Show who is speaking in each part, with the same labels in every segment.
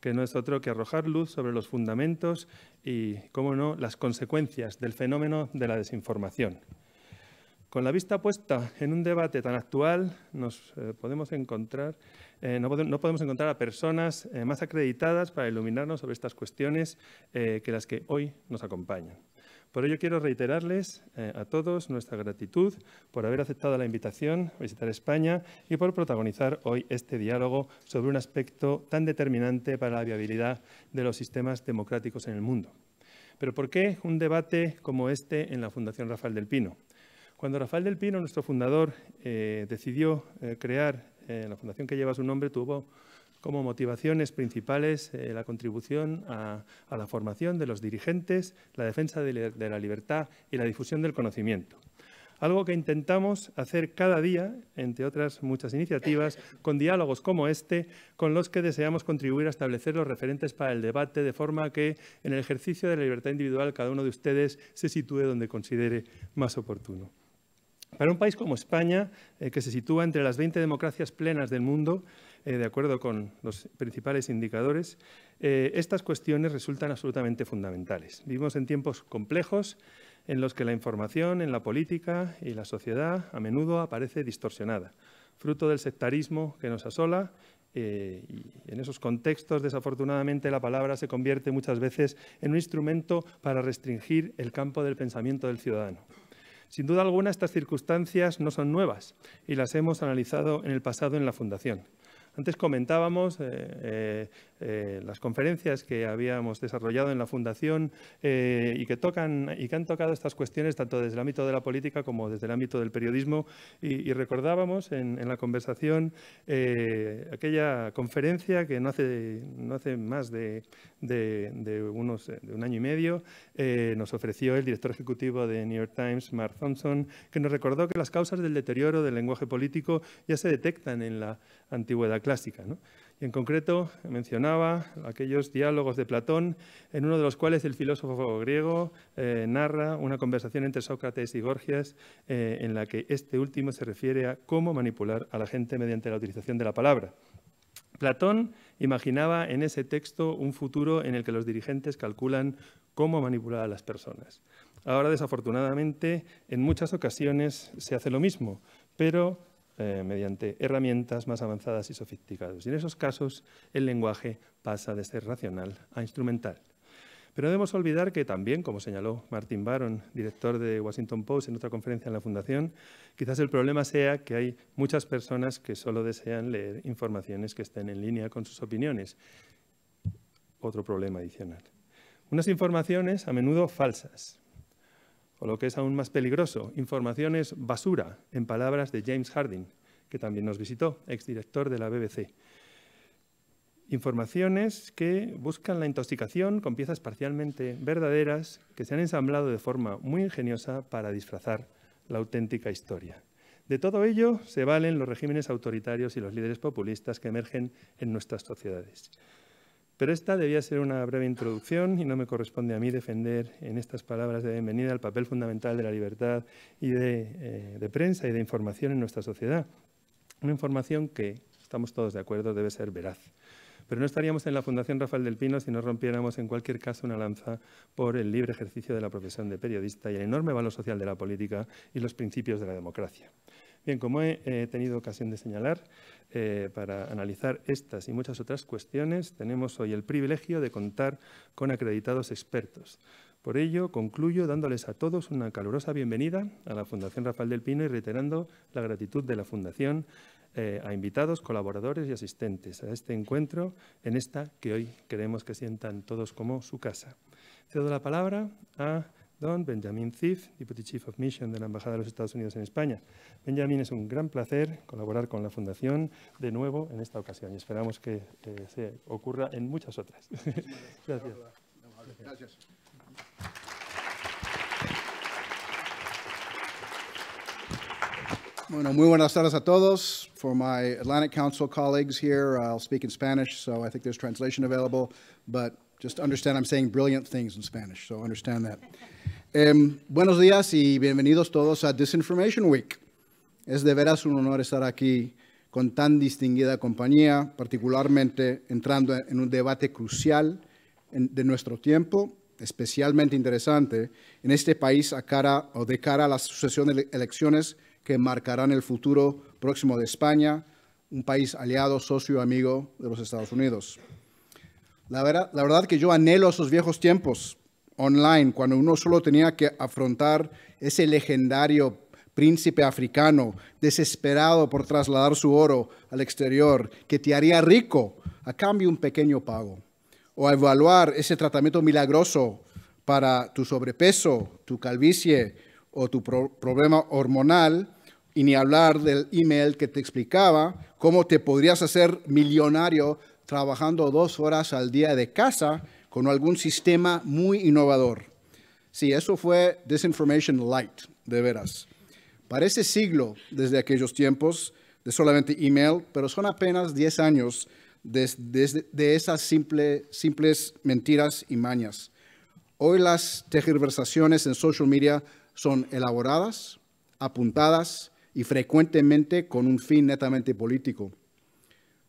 Speaker 1: que no es otro que arrojar luz sobre los fundamentos y, cómo no, las consecuencias del fenómeno de la desinformación. Con la vista puesta en un debate tan actual, no podemos encontrar a personas más acreditadas para iluminarnos sobre estas cuestiones que las que hoy nos acompañan. Por ello quiero reiterarles a todos nuestra gratitud por haber aceptado la invitación a visitar España y por protagonizar hoy este diálogo sobre un aspecto tan determinante para la viabilidad de los sistemas democráticos en el mundo. Pero ¿por qué un debate como este en la Fundación Rafael del Pino? Cuando Rafael del Pino, nuestro fundador, decidió crear la fundación que lleva su nombre, tuvo como motivaciones principales la contribución a la formación de los dirigentes, la defensa de la libertad y la difusión del conocimiento. Algo que intentamos hacer cada día, entre otras muchas iniciativas, con diálogos como este, con los que deseamos contribuir a establecer los referentes para el debate, de forma que en el ejercicio de la libertad individual cada uno de ustedes se sitúe donde considere más oportuno. Para un país como España, que se sitúa entre las 20 democracias plenas del mundo, de acuerdo con los principales indicadores, estas cuestiones resultan absolutamente fundamentales. Vivimos en tiempos complejos en los que la información en la política y la sociedad a menudo aparece distorsionada, fruto del sectarismo que nos asola. Y en esos contextos, desafortunadamente, la palabra se convierte muchas veces en un instrumento para restringir el campo del pensamiento del ciudadano. Sin duda alguna, estas circunstancias no son nuevas y las hemos analizado en el pasado en la Fundación. Antes comentábamos las conferencias que habíamos desarrollado en la Fundación y que han tocado estas cuestiones tanto desde el ámbito de la política como desde el ámbito del periodismo. Y recordábamos en la conversación aquella conferencia que no hace más de un año y medio nos ofreció el director ejecutivo de New York Times, Mark Thompson, que nos recordó que las causas del deterioro del lenguaje político ya se detectan en la antigüedad clásica, ¿no? Y en concreto mencionaba aquellos diálogos de Platón, en uno de los cuales el filósofo griego narra una conversación entre Sócrates y Gorgias en la que este último se refiere a cómo manipular a la gente mediante la utilización de la palabra. Platón imaginaba en ese texto un futuro en el que los dirigentes calculan cómo manipular a las personas. Ahora, desafortunadamente, en muchas ocasiones se hace lo mismo, pero mediante herramientas más avanzadas y sofisticadas. Y en esos casos el lenguaje pasa de ser racional a instrumental. Pero no debemos olvidar que también, como señaló Martin Baron, director de Washington Post en otra conferencia en la Fundación, quizás el problema sea que hay muchas personas que solo desean leer informaciones que estén en línea con sus opiniones. Otro problema adicional. Unas informaciones a menudo falsas. O lo que es aún más peligroso, informaciones basura, en palabras de James Harding, que también nos visitó, exdirector de la BBC. Informaciones que buscan la intoxicación con piezas parcialmente verdaderas que se han ensamblado de forma muy ingeniosa para disfrazar la auténtica historia. De todo ello se valen los regímenes autoritarios y los líderes populistas que emergen en nuestras sociedades. Pero esta debía ser una breve introducción y no me corresponde a mí defender en estas palabras de bienvenida el papel fundamental de la libertad y de prensa y de información en nuestra sociedad. Una información que, estamos todos de acuerdo, debe ser veraz. Pero no estaríamos en la Fundación Rafael del Pino si no rompiéramos en cualquier caso una lanza por el libre ejercicio de la profesión de periodista y el enorme valor social de la política y los principios de la democracia. Bien, como he tenido ocasión de señalar, para analizar estas y muchas otras cuestiones, tenemos hoy el privilegio de contar con acreditados expertos. Por ello, concluyo dándoles a todos una calurosa bienvenida a la Fundación Rafael del Pino y reiterando la gratitud de la Fundación a invitados, colaboradores y asistentes a este encuentro en esta que hoy queremos que sientan todos como su casa. Cedo la palabra a don Benjamin Ziff, Deputy Chief of Mission de la Embajada de los Estados Unidos en España. Benjamin, es un gran placer colaborar con la Fundación de nuevo en esta ocasión y esperamos que se ocurra en muchas otras. Gracias.
Speaker 2: Gracias. Bueno, muy buenas tardes a todos. For my Atlantic Council colleagues here, I'll speak in Spanish, so I think there's translation available, but just understand I'm saying brilliant things in Spanish, so understand that. Buenos días y bienvenidos todos a Disinformation Week. Es de veras un honor estar aquí con tan distinguida compañía, particularmente entrando en un debate crucial de nuestro tiempo, especialmente interesante en este país de cara a la sucesión de elecciones que marcarán el futuro próximo de España, un país aliado, socio, amigo de los Estados Unidos. La verdad que yo anhelo esos viejos tiempos online, cuando uno solo tenía que afrontar ese legendario príncipe africano desesperado por trasladar su oro al exterior, que te haría rico a cambio de un pequeño pago. O a evaluar ese tratamiento milagroso para tu sobrepeso, tu calvicie o tu problema hormonal, y ni hablar del email que te explicaba cómo te podrías hacer millonario trabajando 2 horas al día de casa con algún sistema muy innovador. Sí, eso fue Disinformation Light, de veras. Parece siglo desde aquellos tiempos de solamente email, pero son apenas 10 años de esas simples mentiras y mañas. Hoy las tergiversaciones en social media son elaboradas, apuntadas y frecuentemente con un fin netamente político.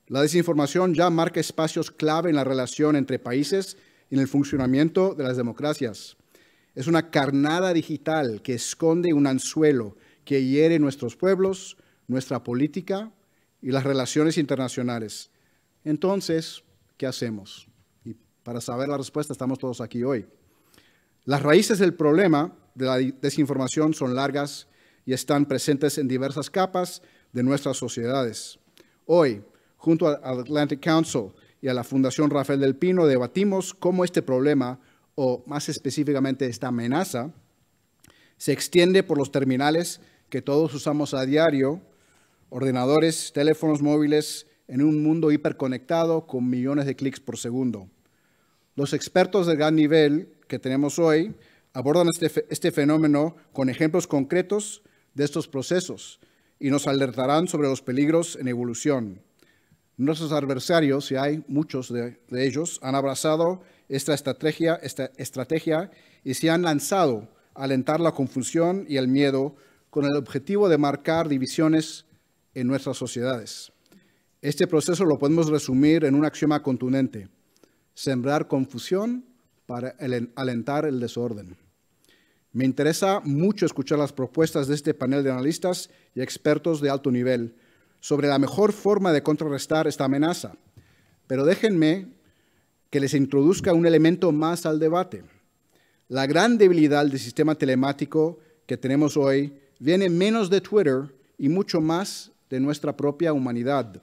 Speaker 2: La desinformación ya marca espacios clave en la relación entre países y en el funcionamiento de las democracias. Es una carnada digital que esconde un anzuelo que hiere nuestros pueblos, nuestra política y las relaciones internacionales. Entonces, ¿qué hacemos? Y para saber la respuesta estamos todos aquí hoy. Las raíces del problema de la desinformación son largas y están presentes en diversas capas de nuestras sociedades. Hoy, junto al Atlantic Council y a la Fundación Rafael del Pino, debatimos cómo este problema, o más específicamente esta amenaza, se extiende por los terminales que todos usamos a diario, ordenadores, teléfonos móviles, en un mundo hiperconectado con millones de clics por segundo. Los expertos de gran nivel que tenemos hoy abordan este fenómeno con ejemplos concretos de estos procesos y nos alertarán sobre los peligros en evolución. Nuestros adversarios, y hay muchos de ellos, han abrazado esta estrategia y se han lanzado a alentar la confusión y el miedo con el objetivo de marcar divisiones en nuestras sociedades. Este proceso lo podemos resumir en un axioma contundente: sembrar confusión para alentar el desorden. Me interesa mucho escuchar las propuestas de este panel de analistas y expertos de alto nivel sobre la mejor forma de contrarrestar esta amenaza, pero déjenme que les introduzca un elemento más al debate. La gran debilidad del sistema telemático que tenemos hoy viene menos de Twitter y mucho más de nuestra propia humanidad.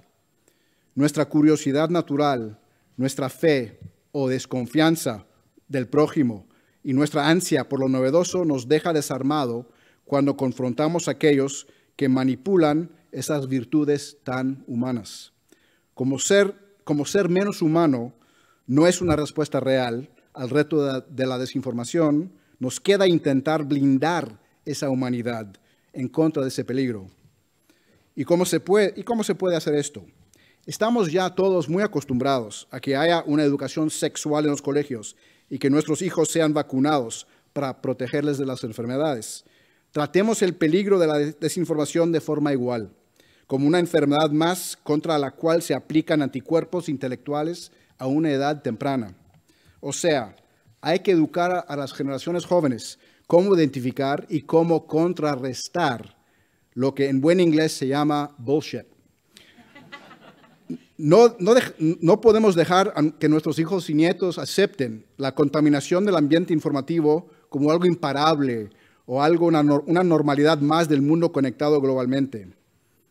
Speaker 2: Nuestra curiosidad natural, nuestra fe o desconfianza del prójimo y nuestra ansia por lo novedoso nos deja desarmado cuando confrontamos a aquellos que manipulan esas virtudes tan humanas. Como ser menos humano no es una respuesta real al reto de la desinformación, nos queda intentar blindar esa humanidad en contra de ese peligro. ¿Y cómo se puede hacer esto? Estamos ya todos muy acostumbrados a que haya una educación sexual en los colegios y que nuestros hijos sean vacunados para protegerles de las enfermedades. Tratemos el peligro de la desinformación de forma igual, como una enfermedad más contra la cual se aplican anticuerpos intelectuales a una edad temprana. O sea, hay que educar a las generaciones jóvenes cómo identificar y cómo contrarrestar lo que en buen inglés se llama bullshit. No podemos dejar que nuestros hijos y nietos acepten la contaminación del ambiente informativo como algo imparable o una normalidad más del mundo conectado globalmente.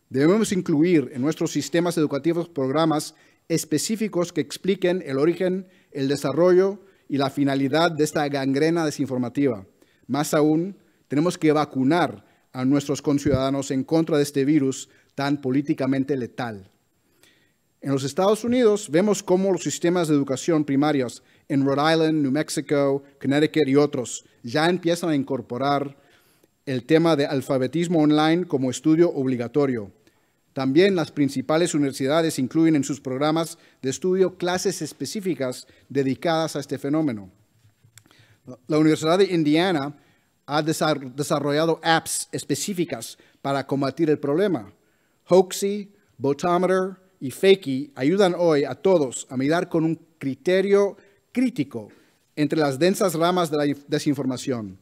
Speaker 2: Debemos incluir en nuestros sistemas educativos programas específicos que expliquen el origen, el desarrollo y la finalidad de esta gangrena desinformativa. Más aún, tenemos que vacunar a nuestros conciudadanos en contra de este virus tan políticamente letal. En los Estados Unidos vemos cómo los sistemas de educación primarios en Rhode Island, New Mexico, Connecticut y otros ya empiezan a incorporar el tema de alfabetismo online como estudio obligatorio. También las principales universidades incluyen en sus programas de estudio clases específicas dedicadas a este fenómeno. La Universidad de Indiana ha desarrollado apps específicas para combatir el problema. Hoaxy, Botometer y Fakey ayudan hoy a todos a mirar con un criterio crítico entre las densas ramas de la desinformación.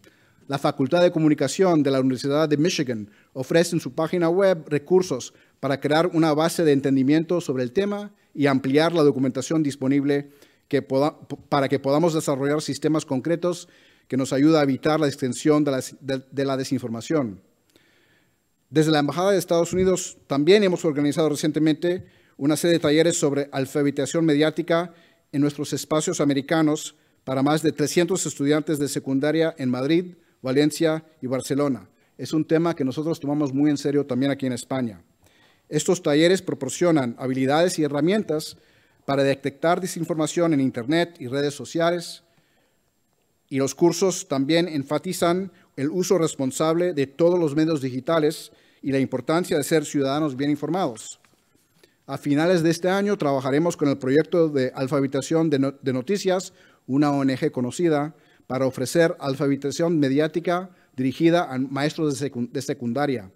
Speaker 2: La Facultad de Comunicación de la Universidad de Michigan ofrece en su página web recursos para crear una base de entendimiento sobre el tema y ampliar la documentación disponible para que podamos desarrollar sistemas concretos que nos ayuden a evitar la extensión de la desinformación. Desde la Embajada de Estados Unidos también hemos organizado recientemente una serie de talleres sobre alfabetización mediática en nuestros espacios americanos para más de 300 estudiantes de secundaria en Madrid, Valencia y Barcelona. Es un tema que nosotros tomamos muy en serio también aquí en España. Estos talleres proporcionan habilidades y herramientas para detectar desinformación en Internet y redes sociales, y los cursos también enfatizan el uso responsable de todos los medios digitales y la importancia de ser ciudadanos bien informados. A finales de este año trabajaremos con el proyecto de alfabetización de noticias, una ONG conocida, para ofrecer alfabetización mediática dirigida a maestros de secundaria.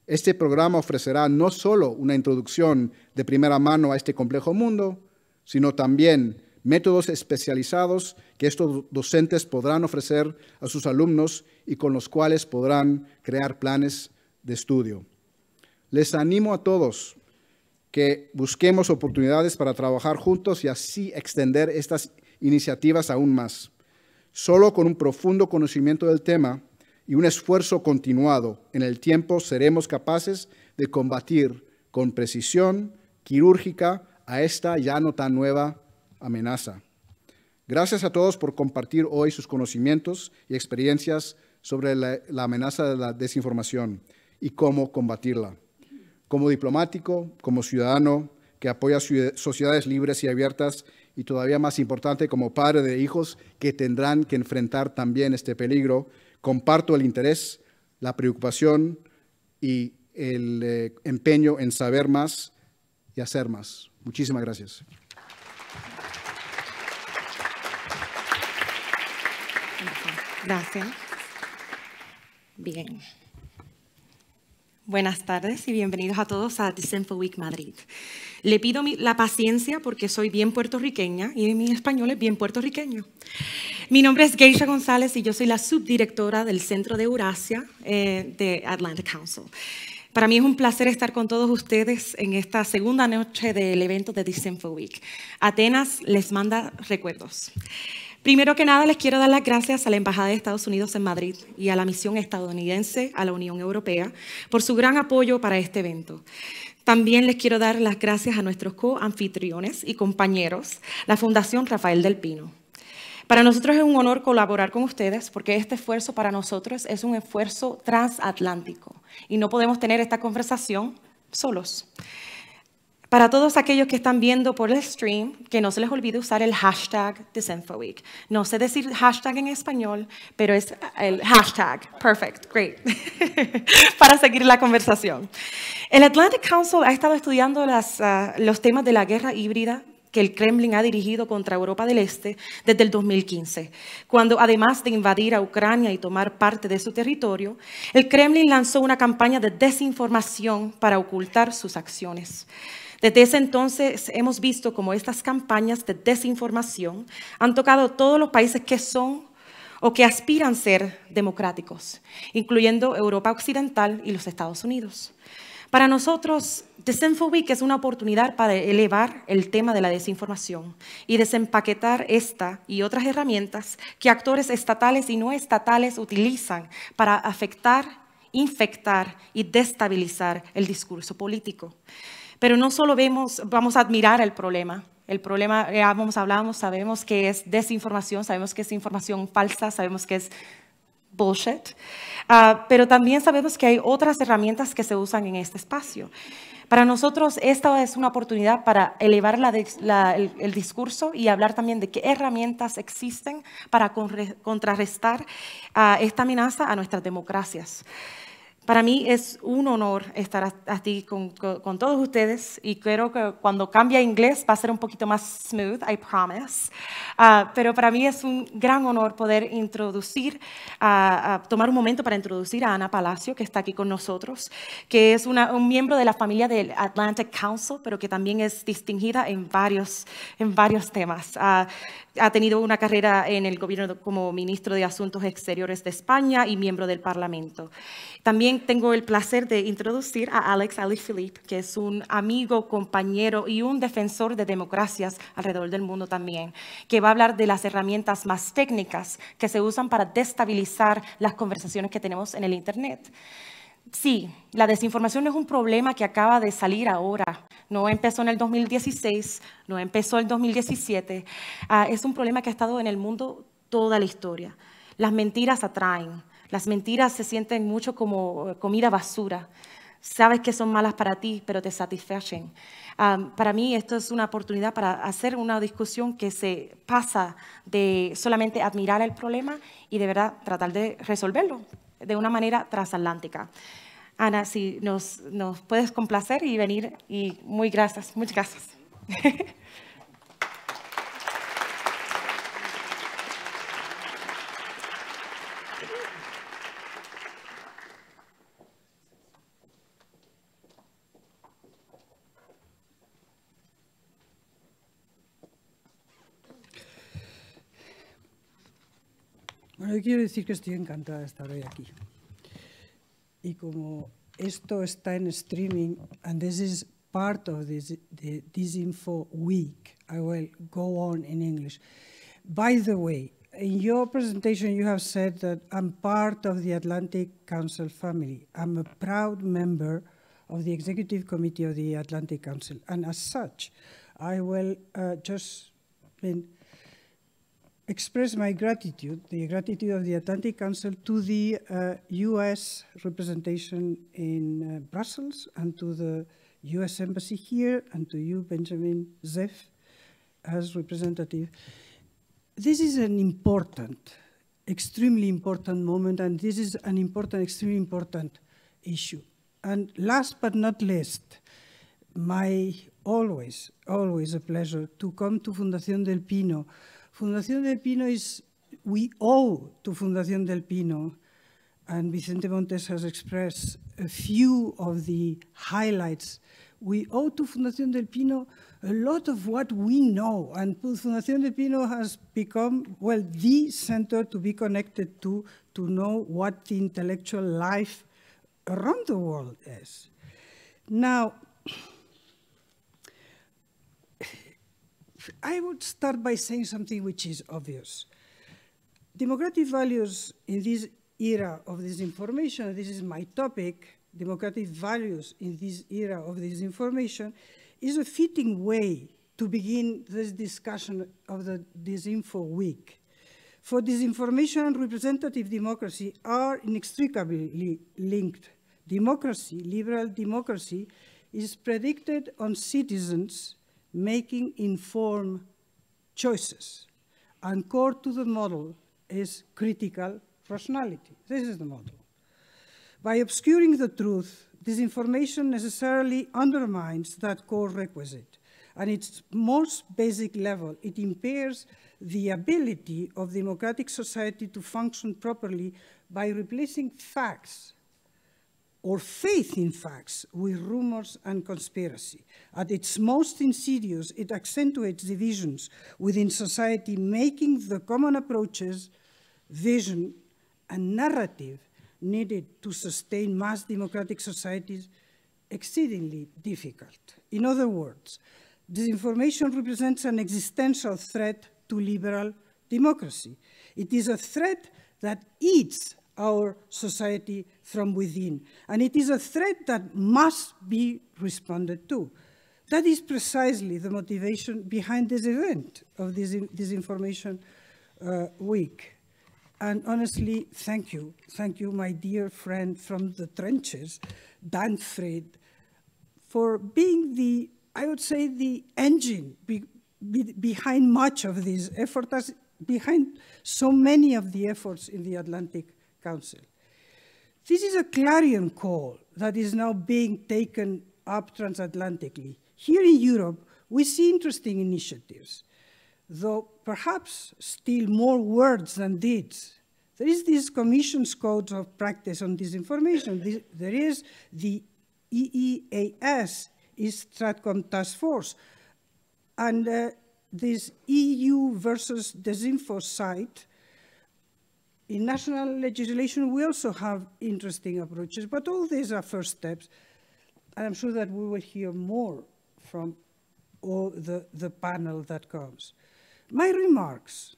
Speaker 2: Este programa ofrecerá no solo una introducción de primera mano a este complejo mundo, sino también métodos especializados que estos docentes podrán ofrecer a sus alumnos y con los cuales podrán crear planes de estudio. Les animo a todos que busquemos oportunidades para trabajar juntos y así extender estas iniciativas aún más. Solo con un profundo conocimiento del tema y un esfuerzo continuado en el tiempo seremos capaces de combatir con precisión quirúrgica a esta ya no tan nueva amenaza. Gracias a todos por compartir hoy sus conocimientos y experiencias sobre la amenaza de la desinformación y cómo combatirla. Como diplomático, como ciudadano que apoya sociedades libres y abiertas, y todavía más importante, como padre de hijos que tendrán que enfrentar también este peligro, comparto el interés, la preocupación y el empeño en saber más y hacer más. Muchísimas gracias.
Speaker 3: Gracias. Bien. Buenas tardes y bienvenidos a todos a Disinfo Week Madrid. Le pido la paciencia porque soy bien puertorriqueña y mi español es bien puertorriqueño. Mi nombre es Geysha Gonzalez y yo soy la subdirectora del Centro de Eurasia de Atlantic Council. Para mí es un placer estar con todos ustedes en esta segunda noche del evento de Disinfo Week. Atenas les manda recuerdos. Primero que nada, les quiero dar las gracias a la Embajada de Estados Unidos en Madrid y a la misión estadounidense a la Unión Europea por su gran apoyo para este evento. También les quiero dar las gracias a nuestros co-anfitriones y compañeros, la Fundación Rafael del Pino. Para nosotros es un honor colaborar con ustedes porque este esfuerzo para nosotros es un esfuerzo transatlántico y no podemos tener esta conversación solos. Para todos aquellos que están viendo por el stream, que no se les olvide usar el hashtag DisinfoWeek. No sé decir hashtag en español, pero es el hashtag. Perfect, great. Para seguir la conversación. El Atlantic Council ha estado estudiando los temas de la guerra híbrida que el Kremlin ha dirigido contra Europa del Este desde el 2015, cuando además de invadir a Ucrania y tomar parte de su territorio, el Kremlin lanzó una campaña de desinformación para ocultar sus acciones. Desde ese entonces hemos visto cómo estas campañas de desinformación han tocado todos los países que son o que aspiran a ser democráticos, incluyendo Europa Occidental y los Estados Unidos. Para nosotros, Disinfo Week es una oportunidad para elevar el tema de la desinformación y desempaquetar esta y otras herramientas que actores estatales y no estatales utilizan para afectar, infectar y destabilizar el discurso político. Pero no solo vamos a admirar el problema, ya hablamos, sabemos que es desinformación, sabemos que es información falsa, sabemos que es bullshit, pero también sabemos que hay otras herramientas que se usan en este espacio. Para nosotros esta es una oportunidad para elevar el discurso y hablar también de qué herramientas existen para contrarrestar esta amenaza a nuestras democracias. Para mí es un honor estar aquí con todos ustedes y creo que cuando cambie a inglés va a ser un poquito más smooth, I promise. Pero para mí es un gran honor poder tomar un momento para introducir a Ana Palacio, que está aquí con nosotros, que es un miembro de la familia del Atlantic Council, pero que también es distinguida en varios temas. Ha tenido una carrera en el gobierno como ministro de Asuntos Exteriores de España y miembro del Parlamento. También tengo el placer de introducir a Alaphilippe, que es un amigo, compañero y un defensor de democracias alrededor del mundo también, que va a hablar de las herramientas más técnicas que se usan para destabilizar las conversaciones que tenemos en el Internet. Sí, la desinformación no es un problema que acaba de salir ahora. No empezó en el 2016, no empezó en el 2017. Es un problema que ha estado en el mundo toda la historia. Las mentiras atraen. Las mentiras se sienten mucho como comida basura. Sabes que son malas para ti, pero te satisfacen. Para mí esto es una oportunidad para hacer una discusión que se pasa de solamente admirar el problema y de verdad tratar de resolverlo de una manera transatlántica. Ana, si nos puedes complacer y venir, y muchas gracias.
Speaker 4: Bueno, yo quiero decir que estoy encantada de estar hoy aquí. Y como esto está en streaming, and this is part of the Disinfo week, I will go on in English. By the way, in your presentation you have said that I'm part of the Atlantic Council family. I'm a proud member of the Executive Committee of the Atlantic Council, and as such, I will express my gratitude, the gratitude of the Atlantic Council to the US representation in Brussels and to the US Embassy here and to you, Benjamin Ziff, as representative. This is an important, extremely important moment, and this is an important, extremely important issue. And last but not least, always a pleasure to come to Fundación del Pino. Fundación del Pino we owe to Fundación del Pino, and Vicente Montes has expressed a few of the highlights. We owe to Fundación del Pino a lot of what we know, and Fundación del Pino has become, well, the center to be connected to know what the intellectual life around the world is. Now, I would start by saying something which is obvious. Democratic values in this era of disinformation, this is my topic, democratic values in this era of disinformation, is a fitting way to begin this discussion of the Disinfo week. For disinformation and representative democracy are inextricably linked. Democracy, liberal democracy, is predicated on citizens making informed choices. And core to the model is critical rationality. This is the model. By obscuring the truth, disinformation necessarily undermines that core requisite. At its most basic level, it impairs the ability of democratic society to function properly by replacing facts or faith in facts with rumors and conspiracy. At its most insidious, it accentuates divisions within society, making the common approaches, vision, and narrative needed to sustain mass democratic societies exceedingly difficult. In other words, disinformation represents an existential threat to liberal democracy. It is a threat that eats our society from within, and it is a threat that must be responded to. That is precisely the motivation behind this event of this Disinformation Week. And honestly, thank you, my dear friend from the trenches, Danfred, for being the, I would say, the engine behind much of this effort, behind so many of the efforts in the Atlantic Council. This is a clarion call that is now being taken up transatlantically. Here in Europe, we see interesting initiatives, though perhaps still more words than deeds. There is this Commission's Code of Practice on Disinformation. There is the EEAS, is Stratcom Task Force, and this EU versus Disinfo site. In national legislation, we also have interesting approaches, but all these are first steps. And I'm sure that we will hear more from all the panel that comes. My remarks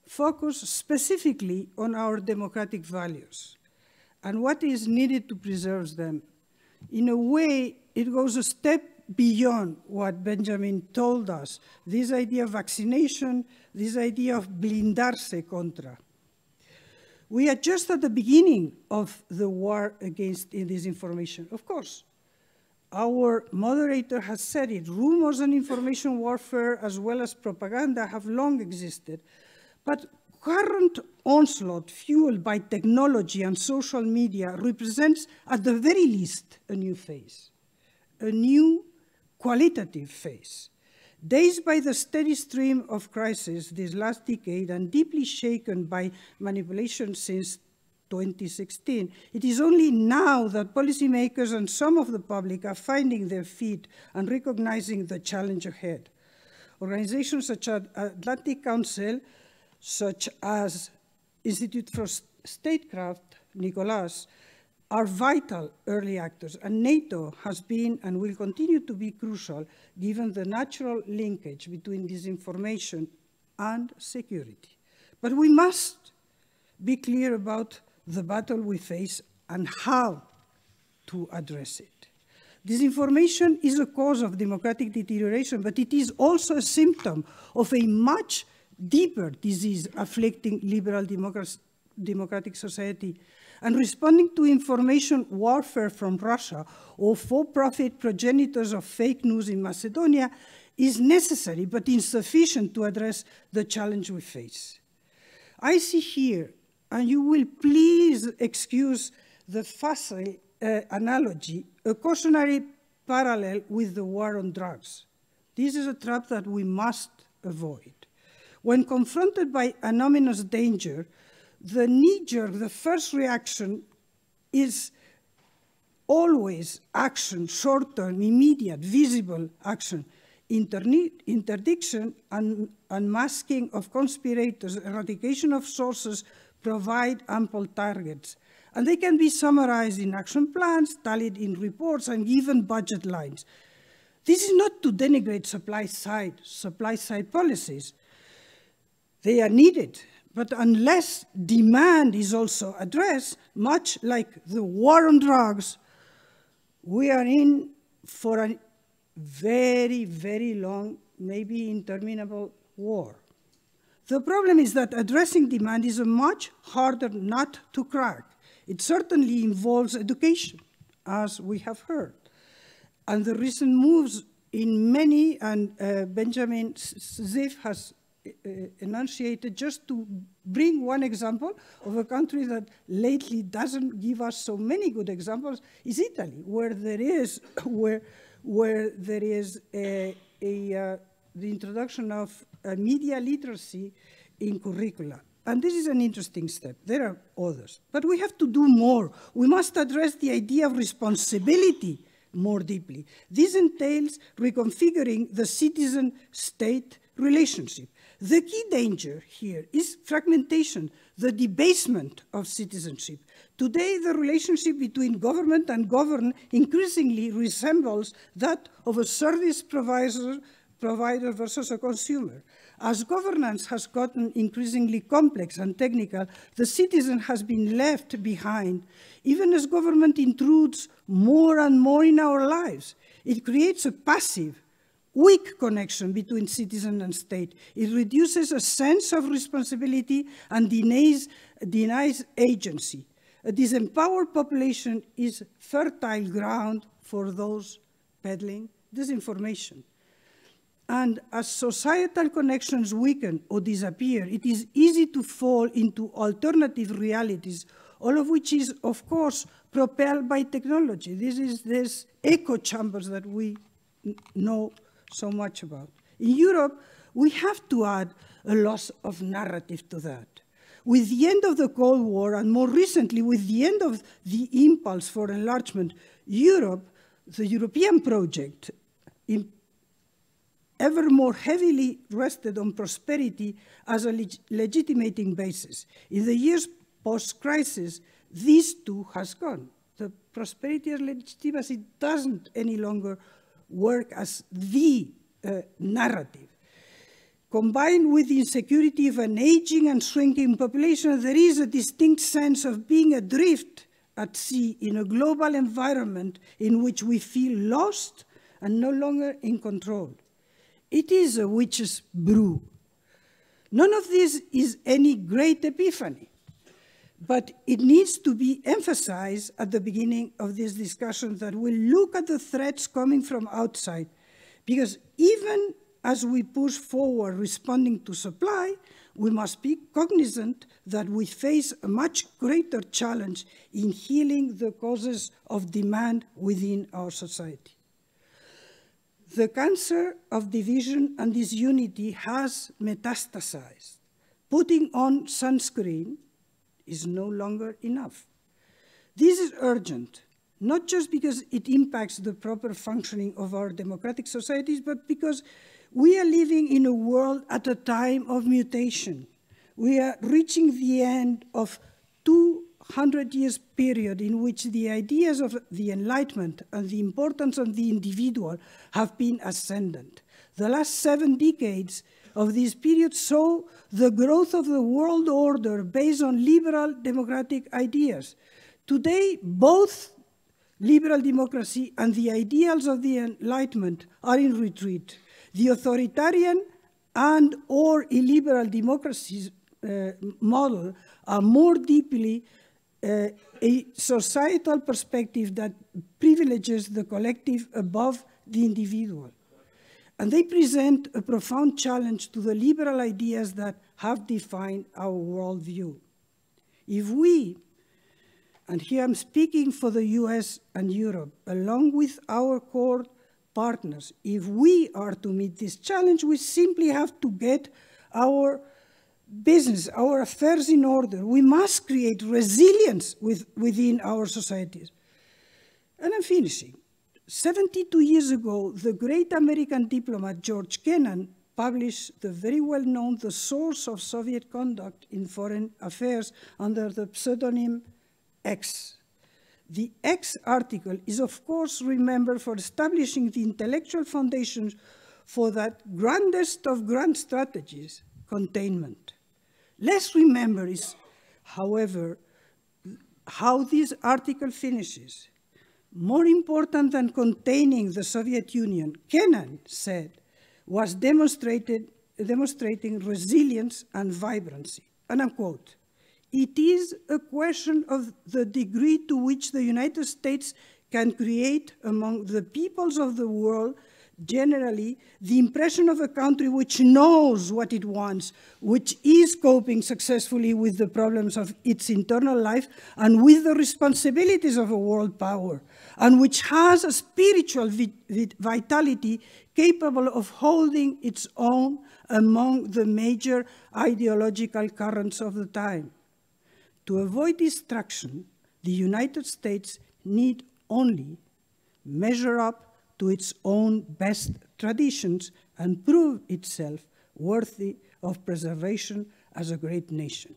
Speaker 4: focus specifically on our democratic values and what is needed to preserve them. In a way, it goes a step beyond what Benjamin told us, this idea of vaccination, this idea of blindarse contra. We are just at the beginning of the war against disinformation. Of course, our moderator has said it. Rumors and information warfare, as well as propaganda, have long existed. But current onslaught fueled by technology and social media represents, at the very least, a new phase, a new qualitative phase. Dazed by the steady stream of crisis this last decade and deeply shaken by manipulation since 2016, it is only now that policymakers and some of the public are finding their feet and recognizing the challenge ahead. Organizations such as Atlantic Council, such as Institute for Statecraft, Nicolas, are vital early actors, and NATO has been and will continue to be crucial given the natural linkage between disinformation and security. But we must be clear about the battle we face and how to address it. Disinformation is a cause of democratic deterioration, but it is also a symptom of a much deeper disease afflicting liberal democratic society. And responding to information warfare from Russia or for-profit progenitors of fake news in Macedonia is necessary but insufficient to address the challenge we face. I see here, and you will please excuse the facile analogy, a cautionary parallel with the war on drugs. This is a trap that we must avoid. When confronted by an ominous danger, the knee-jerk, the first reaction is always action, short-term, immediate, visible action. Interdiction and unmasking of conspirators, eradication of sources provide ample targets. And they can be summarized in action plans, tallied in reports, and given budget lines. This is not to denigrate supply-side policies. They are needed. But unless demand is also addressed, much like the war on drugs, we are in for a very, very long, maybe interminable war. The problem is that addressing demand is a much harder nut to crack. It certainly involves education, as we have heard. And the recent moves in many, and Benjamin Ziff has enunciated, just to bring one example of a country that lately doesn't give us so many good examples, is Italy, where there is the introduction of media literacy in curricula. And this is an interesting step. There are others. But we have to do more. We must address the idea of responsibility more deeply. This entails reconfiguring the citizen-state relationship. The key danger here is fragmentation, the debasement of citizenship. Today, the relationship between government and governed increasingly resembles that of a service provider versus a consumer. As governance has gotten increasingly complex and technical, the citizen has been left behind. Even as government intrudes more and more in our lives, it creates a passive, weak connection between citizen and state. It reduces a sense of responsibility and denies agency. A disempowered population is fertile ground for those peddling disinformation. And as societal connections weaken or disappear, it is easy to fall into alternative realities all of which is, of course, propelled by technology. This is this echo chambers that we know so much about. In Europe, we have to add a loss of narrative to that. With the end of the Cold War, and more recently with the end of the impulse for enlargement, Europe, the European project, ever more heavily rested on prosperity as a legitimating basis. In the years post-crisis, this too has gone. The prosperity and legitimacy doesn't any longer work as the narrative. Combined with the insecurity of an aging and shrinking population, there is a distinct sense of being adrift at sea in a global environment in which we feel lost and no longer in control. It is a witch's brew. None of this is any great epiphany, but it needs to be emphasized at the beginning of this discussion that we look at the threats coming from outside, because even as we push forward responding to supply, we must be cognizant that we face a much greater challenge in healing the causes of demand within our society. The cancer of division and disunity has metastasized. Putting on sunscreen is no longer enough. This is urgent, not just because it impacts the proper functioning of our democratic societies, but because we are living in a world at a time of mutation. We are reaching the end of 200 years period in which the ideas of the Enlightenment and the importance of the individual have been ascendant. The last 7 decades of this period saw the growth of the world order based on liberal democratic ideas. Today, both liberal democracy and the ideals of the Enlightenment are in retreat. The authoritarian and or illiberal democracies model are more deeply a societal perspective that privileges the collective above the individual. And they present a profound challenge to the liberal ideas that have defined our worldview. If we, and here I'm speaking for the US and Europe, along with our core partners, if we are to meet this challenge, we simply have to get our business, our affairs in order. We must create resilience within our societies. And I'm finishing. 72 years ago, the great American diplomat George Kennan published the very well-known The Source of Soviet Conduct in Foreign Affairs under the pseudonym X. The X article is, of course, remembered for establishing the intellectual foundations for that grandest of grand strategies, containment. Let's remember, however, how this article finishes. More important than containing the Soviet Union, Kennan said, was demonstrating resilience and vibrancy. And I quote, "It is a question of the degree to which the United States can create among the peoples of the world generally the impression of a country which knows what it wants, which is coping successfully with the problems of its internal life and with the responsibilities of a world power, and which has a spiritual vitality capable of holding its own among the major ideological currents of the time. To avoid destruction, the United States need only measure up to its own best traditions and prove itself worthy of preservation as a great nation."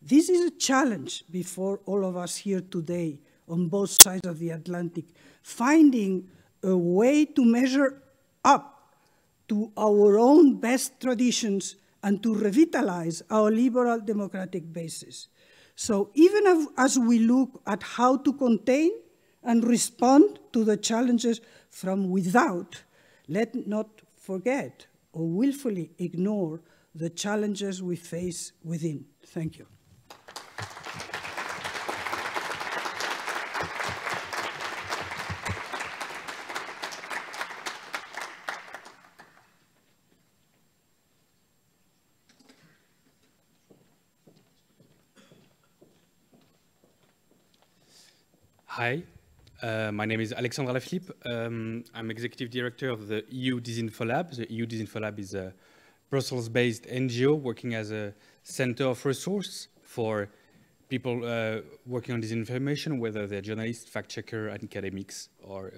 Speaker 4: This is a challenge before all of us here today on both sides of the Atlantic, finding a way to measure up to our own best traditions and to revitalize our liberal democratic basis. So even as we look at how to contain and respond to the challenges from without, let's not forget or willfully ignore the challenges we face within. Thank you.
Speaker 5: Hi, my name is Aleksandra Liheap. I'm Executive Director of the EU DisinfoLab. The EU DisinfoLab is a Brussels-based NGO working as a center of resource for people working on disinformation, whether they're journalists, fact-checker, academics, or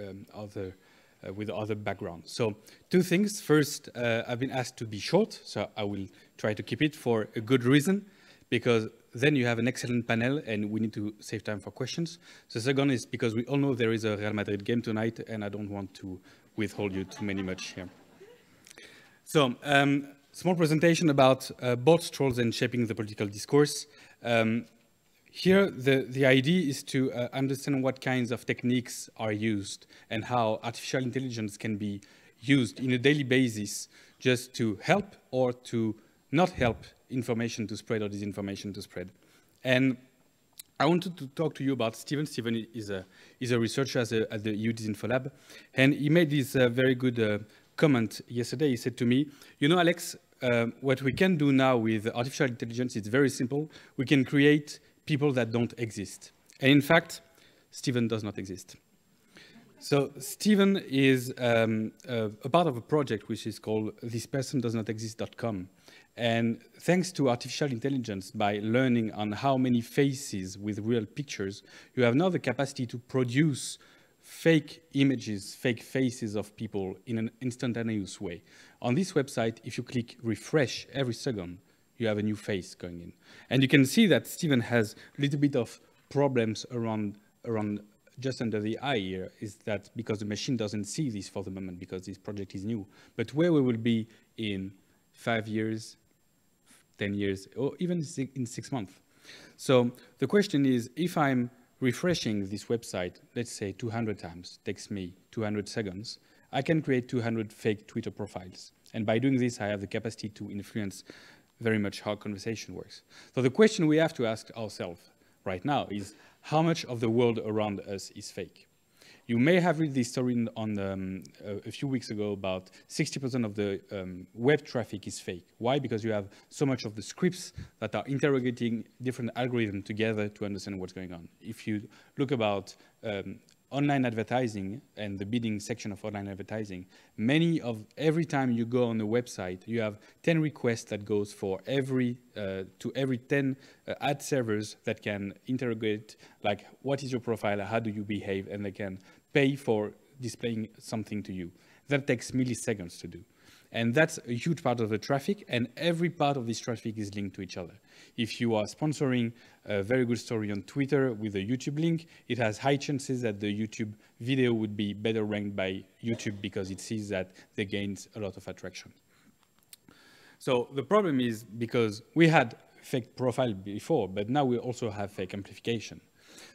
Speaker 5: with other backgrounds. So 2 things. First, I've been asked to be short, so I will try to keep it for a good reason, because then you have an excellent panel and we need to save time for questions. The second is because we all know there is a Real Madrid game tonight and I don't want to withhold you too much here. So, small presentation about bots, trolls, and shaping the political discourse. Here, the idea is to understand what kinds of techniques are used and how artificial intelligence can be used in a daily basis just to help or to not help information to spread or disinformation to spread. And I wanted to talk to you about Steven. Steven is a researcher at the EU DisinfoLab, and he made this very good comment yesterday. He said to me, you know, Alex, what we can do now with artificial intelligence, it's very simple. We can create people that don't exist. And in fact, Steven does not exist. So Steven is a part of a project which is called thispersondoesnotexist.com. And thanks to artificial intelligence, by learning on how many faces with real pictures, you have now the capacity to produce fake images, fake faces of people in an instantaneous way. On this website, if you click refresh every second, you have a new face going in. And you can see that Steven has a little bit of problems around just under the eye here, is that because the machine doesn't see this for the moment because this project is new. But where we will be in 5 years, 10 years, or even in 6 months. So the question is, if I'm refreshing this website, let's say 200 times, takes me 200 seconds, I can create 200 fake Twitter profiles. And by doing this, I have the capacity to influence very much how conversation works. So the question we have to ask ourselves right now is, how much of the world around us is fake? You may have read this story on a few weeks ago about 60% of the web traffic is fake. Why? Because you have so much of the scripts that are interrogating different algorithms together to understand what's going on. If you look about online advertising and the bidding section of online advertising, every time you go on a website, you have 10 requests that goes for every 10 ad servers that can interrogate, like, what is your profile, how do you behave, and they can pay for displaying something to you. That takes milliseconds to do. And that's a huge part of the traffic, and every part of this traffic is linked to each other. If you are sponsoring a very good story on Twitter with a YouTube link, it has high chances that the YouTube video would be better ranked by YouTube because it sees that they gained a lot of attraction. So the problem is because we had fake profile before, but now we also have fake amplification.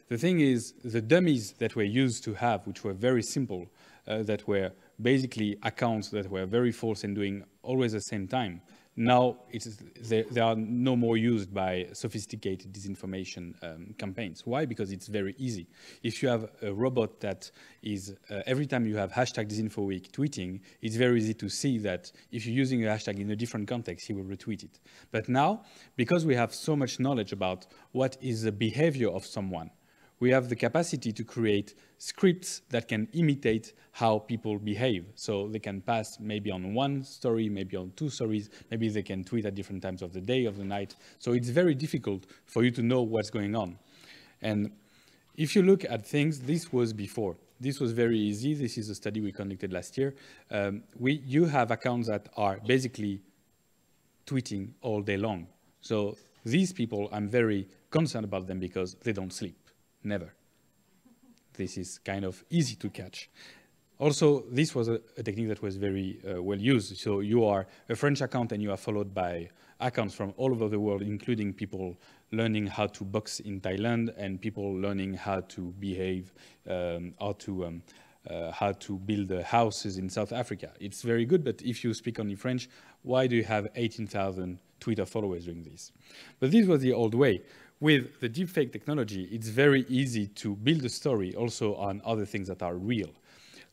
Speaker 5: The thing is, the dummies that were used to have, which were very simple, that were basically accounts that were very false and doing always the same time, now they are no more used by sophisticated disinformation campaigns. Why? Because it's very easy. If you have a robot that is, every time you have hashtag DisinfoWeek tweeting, it's very easy to see that if you're using a hashtag in a different context, he will retweet it. But now, because we have so much knowledge about what is the behavior of someone, we have the capacity to create scripts that can imitate how people behave. So they can pass maybe on one story, maybe on 2 stories, maybe they can tweet at different times of the day, of the night. So it's very difficult for you to know what's going on. And if you look at things, this was before. This was very easy. This is a study we conducted last year. You have accounts that are basically tweeting all day long. So these people, I'm very concerned about them because they don't sleep. Never. This is kind of easy to catch. Also, this was a technique that was very well used. So you are a French account and you are followed by accounts from all over the world, including people learning how to box in Thailand and people learning how to behave, how to build houses in South Africa. It's very good, but if you speak only French, why do you have 18,000 Twitter followers doing this? But this was the old way. With the deepfake technology, it's very easy to build a story also on other things that are real.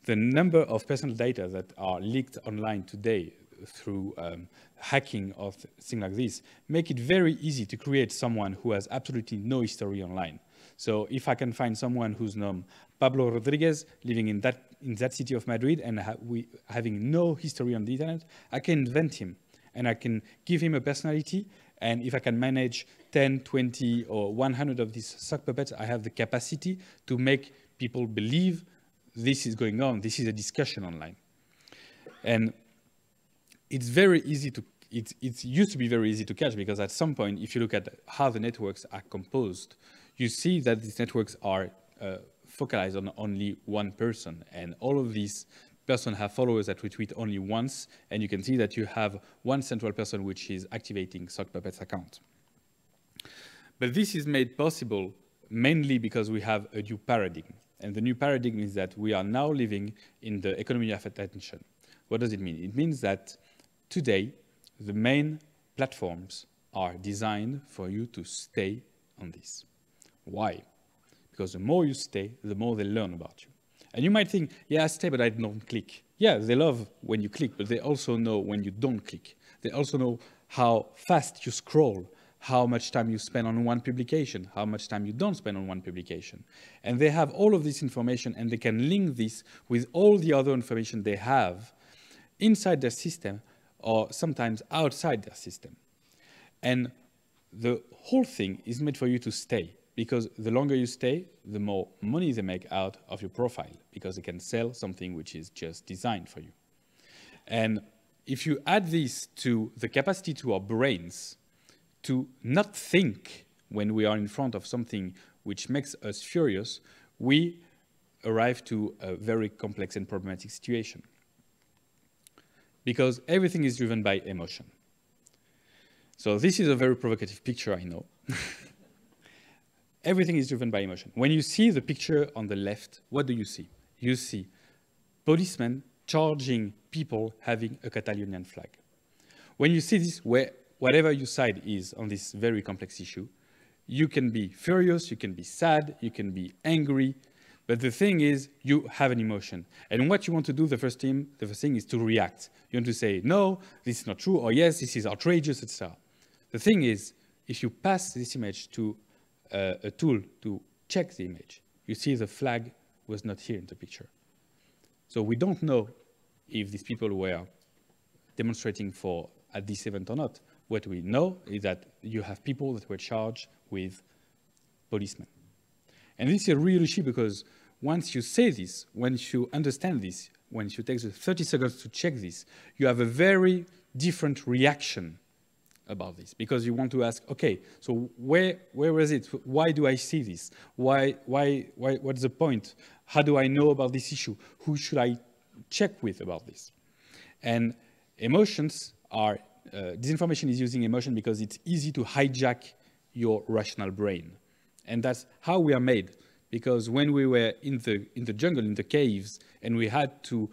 Speaker 5: The number of personal data that are leaked online today through hacking or things like this make it very easy to create someone who has absolutely no history online. So if I can find someone who's known Pablo Rodriguez living in that city of Madrid and having no history on the internet, I can invent him and I can give him a personality. And if I can manage 10, 20, or 100 of these sock puppets, I have the capacity to make people believe this is going on. This is a discussion online. And it's very easy to, it used to be very easy to catch, because at some point, if you look at how the networks are composed, you see that these networks are focalized on only one person. And all of these person have followers that retweet only once, and you can see that you have one central person which is activating Sock Puppet's account. But this is made possible mainly because we have a new paradigm. And the new paradigm is that we are now living in the economy of attention. What does it mean? It means that today, the main platforms are designed for you to stay on this. Why? Because the more you stay, the more they learn about you. And you might think, yeah, I stay, but I don't click. Yeah, they love when you click, but they also know when you don't click. They also know how fast you scroll, how much time you spend on one publication, how much time you don't spend on one publication. And they have all of this information, and they can link this with all the other information they have inside their system, or sometimes outside their system. And the whole thing is made for you to stay, because the longer you stay, the more money they make out of your profile, because they can sell something which is just designed for you. And if you add this to the capacity to our brains to not think when we are in front of something which makes us furious, we arrive to a very complex and problematic situation. Because everything is driven by emotion. So this is a very provocative picture, I know. Everything is driven by emotion. When you see the picture on the left, what do you see? You see policemen charging people having a Catalonian flag. When you see this, whatever your side is on this very complex issue, you can be furious, you can be sad, you can be angry, but the thing is, you have an emotion. And what you want to do, the first thing is to react. You want to say, no, this is not true, or yes, this is outrageous, etc. The thing is, if you pass this image to a tool to check the image, you see the flag was not here in the picture. So we don't know if these people were demonstrating at this event or not. What we know is that you have people that were charged with policemen. And this is a real issue, because once you say this, once you understand this, once you take the 30 seconds to check this, you have a very different reaction about this, because you want to ask, okay, so where is it? Why do I see this? What's the point? How do I know about this issue? Who should I check with about this? And emotions are, disinformation is using emotion because it's easy to hijack your rational brain. And that's how we are made. Because when we were in the jungle, in the caves, and we had to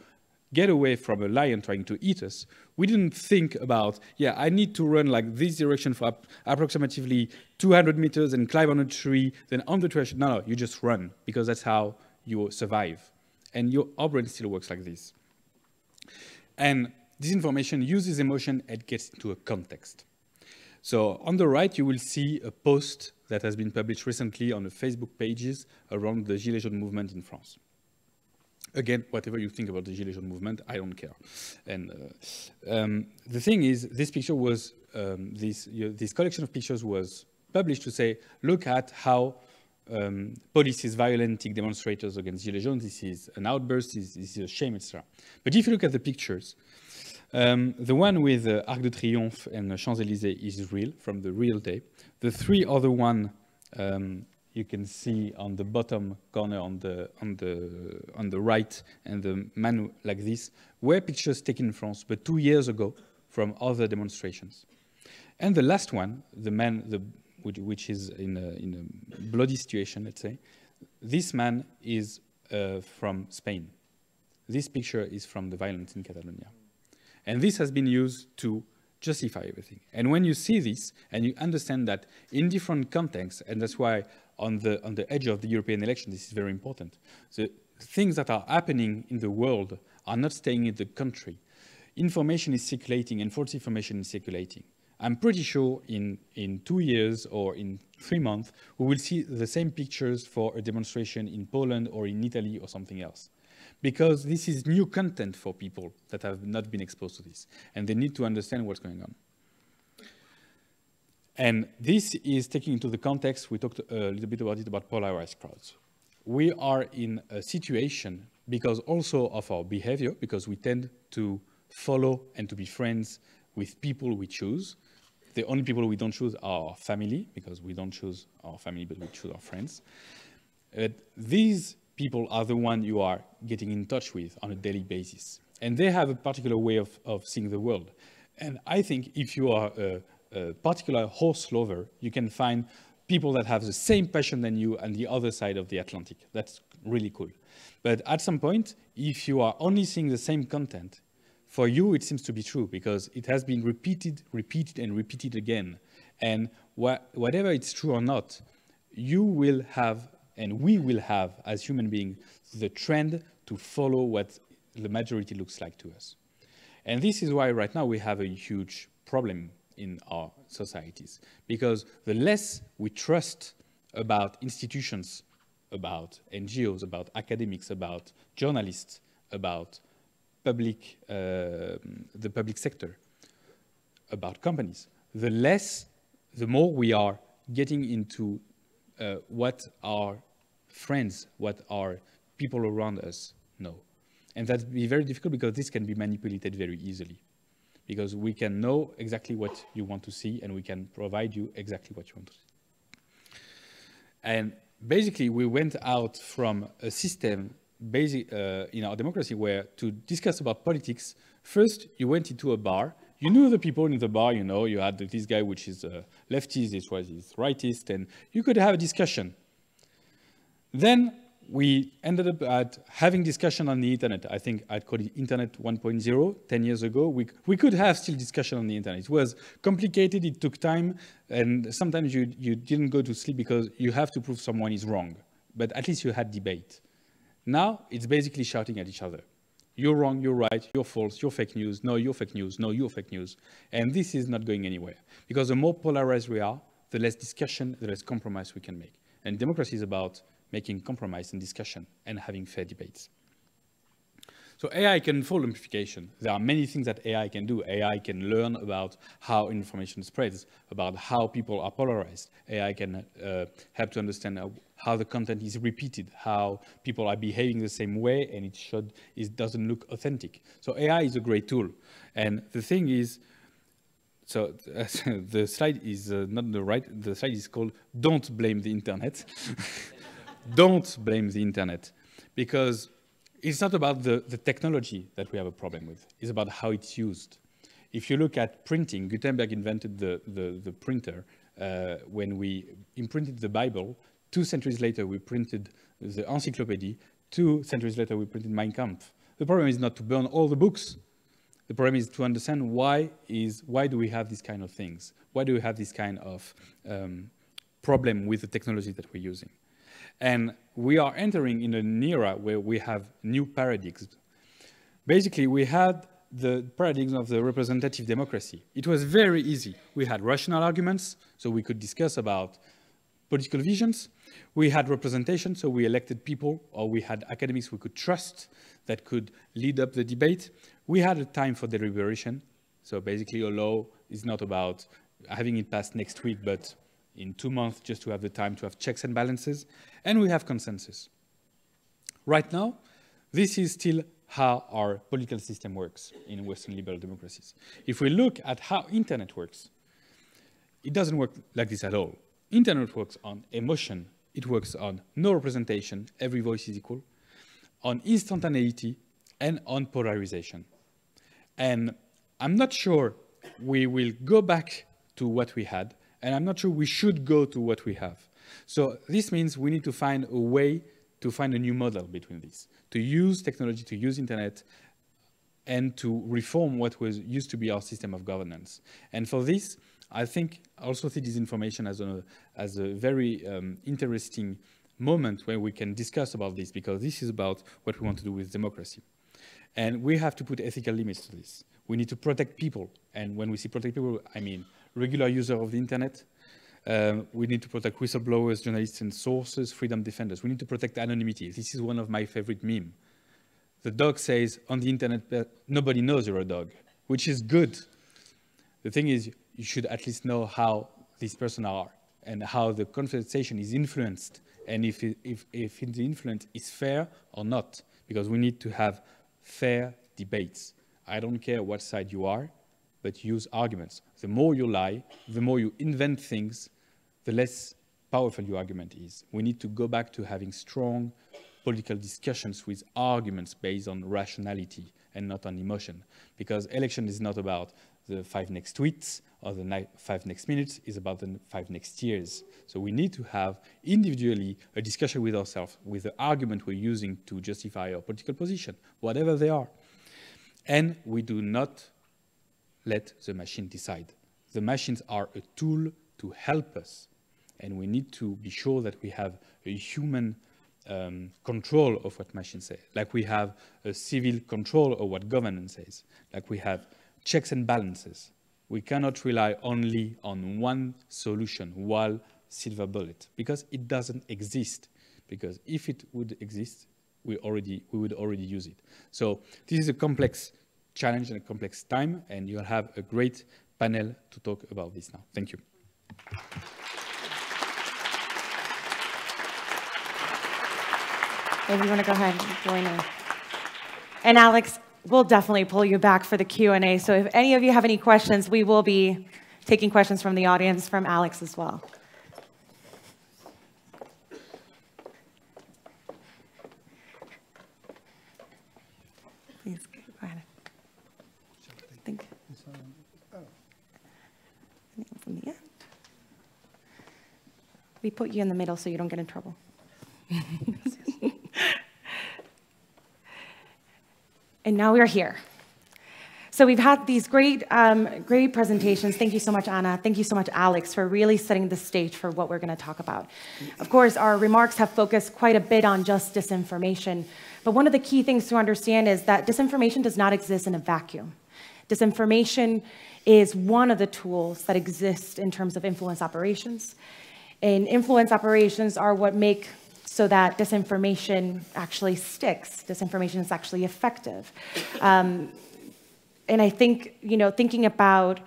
Speaker 5: get away from a lion trying to eat us, we didn't think about, yeah, I need to run like this direction for approximately 200 meters and climb on a tree, then on the tree. No, you just run, because that's how you survive. And our brain still works like this. And disinformation uses emotion and gets into a context. So on the right, you will see a post that has been published recently on the Facebook pages around the Gilets jaunes movement in France. Again, whatever you think about the Gilets jaunes movement, I don't care. And the thing is, this picture was, this collection of pictures was published to say, look at how police is violenting demonstrators against Gilets jaunes. This is an outburst, this is a shame, etc. But if you look at the pictures, the one with Arc de Triomphe and Champs-Élysées is real, from the real day. The three other one you can see on the bottom corner on the right, and the man like this, were pictures taken in France, but 2 years ago from other demonstrations. And the last one, the man which is in a bloody situation, let's say, this man is from Spain. This picture is from the violence in Catalonia. And this has been used to justify everything. And when you see this, and you understand that in different contexts, and that's why on the edge of the European election, this is very important. The things that are happening in the world are not staying in the country. Information is circulating, and false information is circulating. I'm pretty sure in 2 years or in 3 months, we will see the same pictures for a demonstration in Poland or in Italy or something else. Because this is new content for people that have not been exposed to this, and they need to understand what's going on. And this is taking into the context, we talked a little bit about it, about polarized crowds. We are in a situation because also of our behavior, because we tend to follow and to be friends with people we choose. The only people we don't choose are our family, because we don't choose our family, but we choose our friends. These people are the ones you are getting in touch with on a daily basis. And they have a particular way of seeing the world. And I think if you are a particular horse lover, you can find people that have the same passion than you on the other side of the Atlantic. That's really cool. But at some point, if you are only seeing the same content, for you it seems to be true because it has been repeated and repeated again. And whatever it's true or not, you will have, and we will have as human beings, the trend to follow what the majority looks like to us. And this is why right now we have a huge problem in our societies, because the less we trust about institutions, about NGOs, about academics, about journalists, about the public sector, about companies, the more we are getting into what our friends, what our people around us know. And that'd be very difficult because this can be manipulated very easily. Because we can know exactly what you want to see and we can provide you exactly what you want to see. And basically, we went out from a system in our democracy where to discuss about politics, first you went into a bar, you knew the people in the bar, you know, you had this guy which is leftist, this was his rightist, and you could have a discussion. Then we ended up at having discussion on the internet. I think I'd call it Internet 1.0, 10 years ago. We could have still discussion on the internet. It was complicated, it took time, and sometimes you didn't go to sleep because you have to prove someone is wrong. But at least you had debate. Now, it's basically shouting at each other. You're wrong, you're right, you're false, you're fake news, no, you're fake news, no, you're fake news. And this is not going anywhere. Because the more polarized we are, the less discussion, the less compromise we can make. And democracy is about making compromise and discussion and having fair debates. So AI can follow amplification. There are many things that AI can do. AI can learn about how information spreads, about how people are polarized. AI can help to understand how the content is repeated, how people are behaving the same way, and it doesn't look authentic. So AI is a great tool. And the thing is, so the slide is not the right, the slide is called "Don't blame the internet." Don't blame the internet, because it's not about the technology that we have a problem with. It's about how it's used. If you look at printing, Gutenberg invented the printer when we imprinted the Bible. 2 centuries later, we printed the encyclopedia. 2 centuries later, we printed Mein Kampf. The problem is not to burn all the books. The problem is to understand why do we have these kind of things? Why do we have this kind of problem with the technology that we're using? And we are entering in an era where we have new paradigms. Basically, we had the paradigm of the representative democracy. It was very easy. We had rational arguments, so we could discuss about political visions. We had representation, so we elected people, or we had academics we could trust that could lead up the debate. We had a time for deliberation. So basically, a law is not about having it passed next week, but in 2 months, just to have the time to have checks and balances. And we have consensus. Right now, this is still how our political system works in Western liberal democracies. If we look at how internet works, it doesn't work like this at all. Internet works on emotion. It works on no representation, every voice is equal, on instantaneity, and on polarization. And I'm not sure we will go back to what we had, and I'm not sure we should go to what we have. So this means we need to find a way to find a new model between these, to use technology, to use internet, and to reform what used to be our system of governance. And for this, I think I also see disinformation as a very interesting moment where we can discuss about this, because this is about what we want to do with democracy. And we have to put ethical limits to this. We need to protect people. And when we say protect people, I mean regular user of the internet. We need to protect whistleblowers, journalists, and sources, freedom defenders. We need to protect anonymity. This is one of my favorite memes. The dog says on the internet, nobody knows you're a dog, which is good. The thing is, you should at least know how these persons are and how the conversation is influenced, and if the influence is fair or not, because we need to have fair debates. I don't care what side you are, but use arguments. The more you lie, the more you invent things, the less powerful your argument is. We need to go back to having strong political discussions with arguments based on rationality and not on emotion, because election is not about the 5 next tweets or the 5 next minutes, is about the 5 next years. So we need to have individually a discussion with ourselves, with the argument we're using to justify our political position, whatever they are. And we do not let the machine decide. The machines are a tool to help us, and we need to be sure that we have a human control of what machines say, like we have a civil control of what government says, like we have checks and balances. We cannot rely only on one solution, one silver bullet, because it doesn't exist. Because if it would exist, we would already use it. So this is a complex challenge and a complex time, and you'll have a great panel to talk about this now. Thank you.
Speaker 3: Maybe you want to go ahead and join in. And Alex, we'll definitely pull you back for the Q&A. So if any of you have any questions, we will be taking questions from the audience, from Alex as well. Please go ahead. I think from the end. We put you in the middle so you don't get in trouble. And now we're here. So we've had these great presentations. Thank you so much, Ana. Thank you so much, Alex, for really setting the stage for what we're going to talk about. Of course, our remarks have focused quite a bit on just disinformation. But one of the key things to understand is that disinformation does not exist in a vacuum. Disinformation is one of the tools that exist in terms of influence operations. And influence operations are what make so that disinformation actually sticks. Disinformation is actually effective. And I think, thinking about,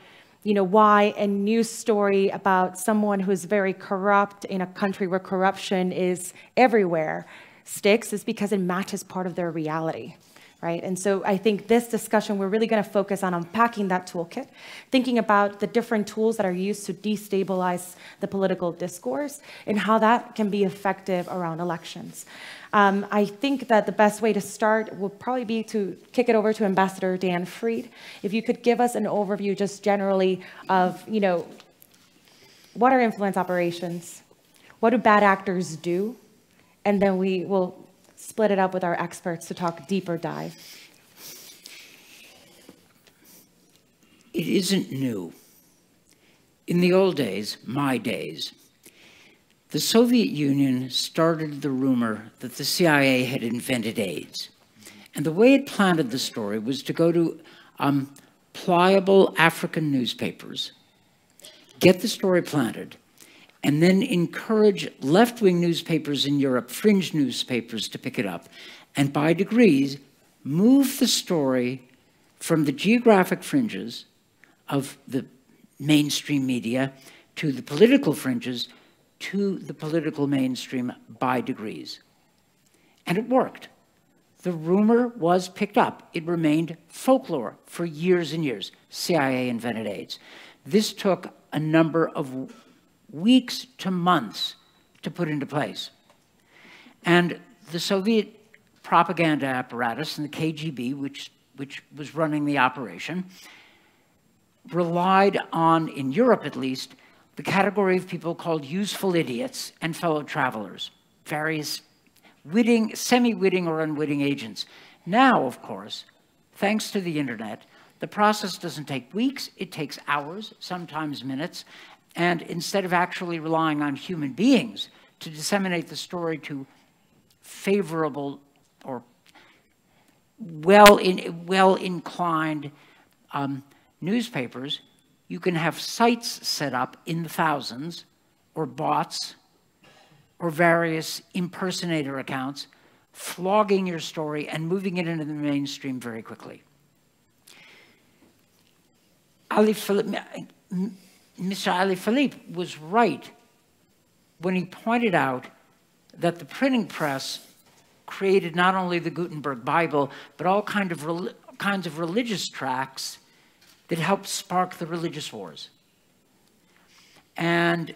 Speaker 3: why a news story about someone who's very corrupt in a country where corruption is everywhere sticks is because it matches part of their reality, right? And so I think this discussion, we're really going to focus on unpacking that toolkit, thinking about the different tools that are used to destabilize the political discourse and how that can be effective around elections. I think that the best way to start would probably be to kick it over to Ambassador Dan Fried. If you could give us an overview just generally of, what are influence operations? What do bad actors do? And then we will split it up with our experts to talk deeper dive.
Speaker 6: It isn't new. In the old days, my days, the Soviet Union started the rumor that the CIA had invented AIDS. And the way it planted the story was to go to pliable African newspapers, get the story planted, and then encourage left-wing newspapers in Europe, fringe newspapers, to pick it up, and by degrees, move the story from the geographic fringes of the mainstream media to the political fringes to the political mainstream by degrees. And it worked. The rumor was picked up. It remained folklore for years and years. CIA invented AIDS. This took a number of weeks to months to put into place. And the Soviet propaganda apparatus and the KGB, which was running the operation, relied on, in Europe at least, the category of people called useful idiots and fellow travelers, various witting, semi-witting or unwitting agents. Now, of course, thanks to the internet, the process doesn't take weeks, it takes hours, sometimes minutes, and instead of actually relying on human beings to disseminate the story to favorable or well-inclined newspapers, You can have sites set up in the thousands, or bots, or various impersonator accounts, flogging your story and moving it into the mainstream very quickly. Mr. Alaphilippe was right when he pointed out that the printing press created not only the Gutenberg Bible, but all kinds of religious tracts that helped spark the religious wars. And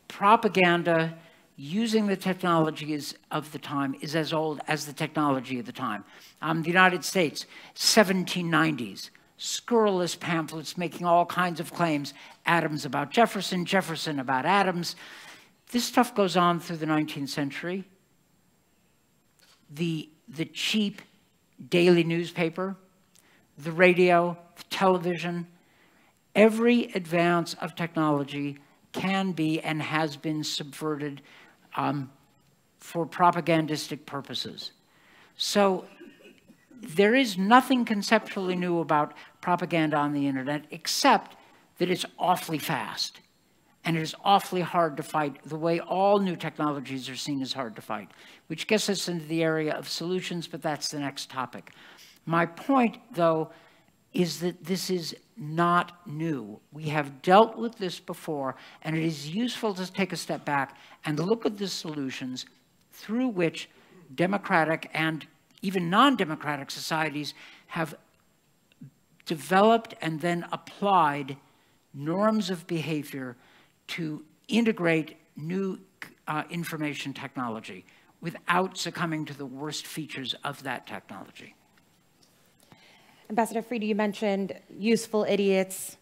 Speaker 6: propaganda using the technologies of the time is as old as the technology of the time. The United States, 1790s, scurrilous pamphlets making all kinds of claims, Adams about Jefferson, Jefferson about Adams. This stuff goes on through the 19th century. The cheap daily newspaper, the radio, the television, every advance of technology can be and has been subverted for propagandistic purposes. So there is nothing conceptually new about propaganda on the internet except that it's awfully fast and it is awfully hard to fight the way all new technologies are seen as hard to fight, which gets us into the area of solutions, but that's the next topic. My point, though, is that this is not new. We have dealt with this before, and it is useful to take a step back and look at the solutions through which democratic and even non-democratic societies have developed and then applied norms of behavior to integrate new information technology without succumbing to the worst features of that technology.
Speaker 3: Ambassador Friede, you mentioned useful idiots,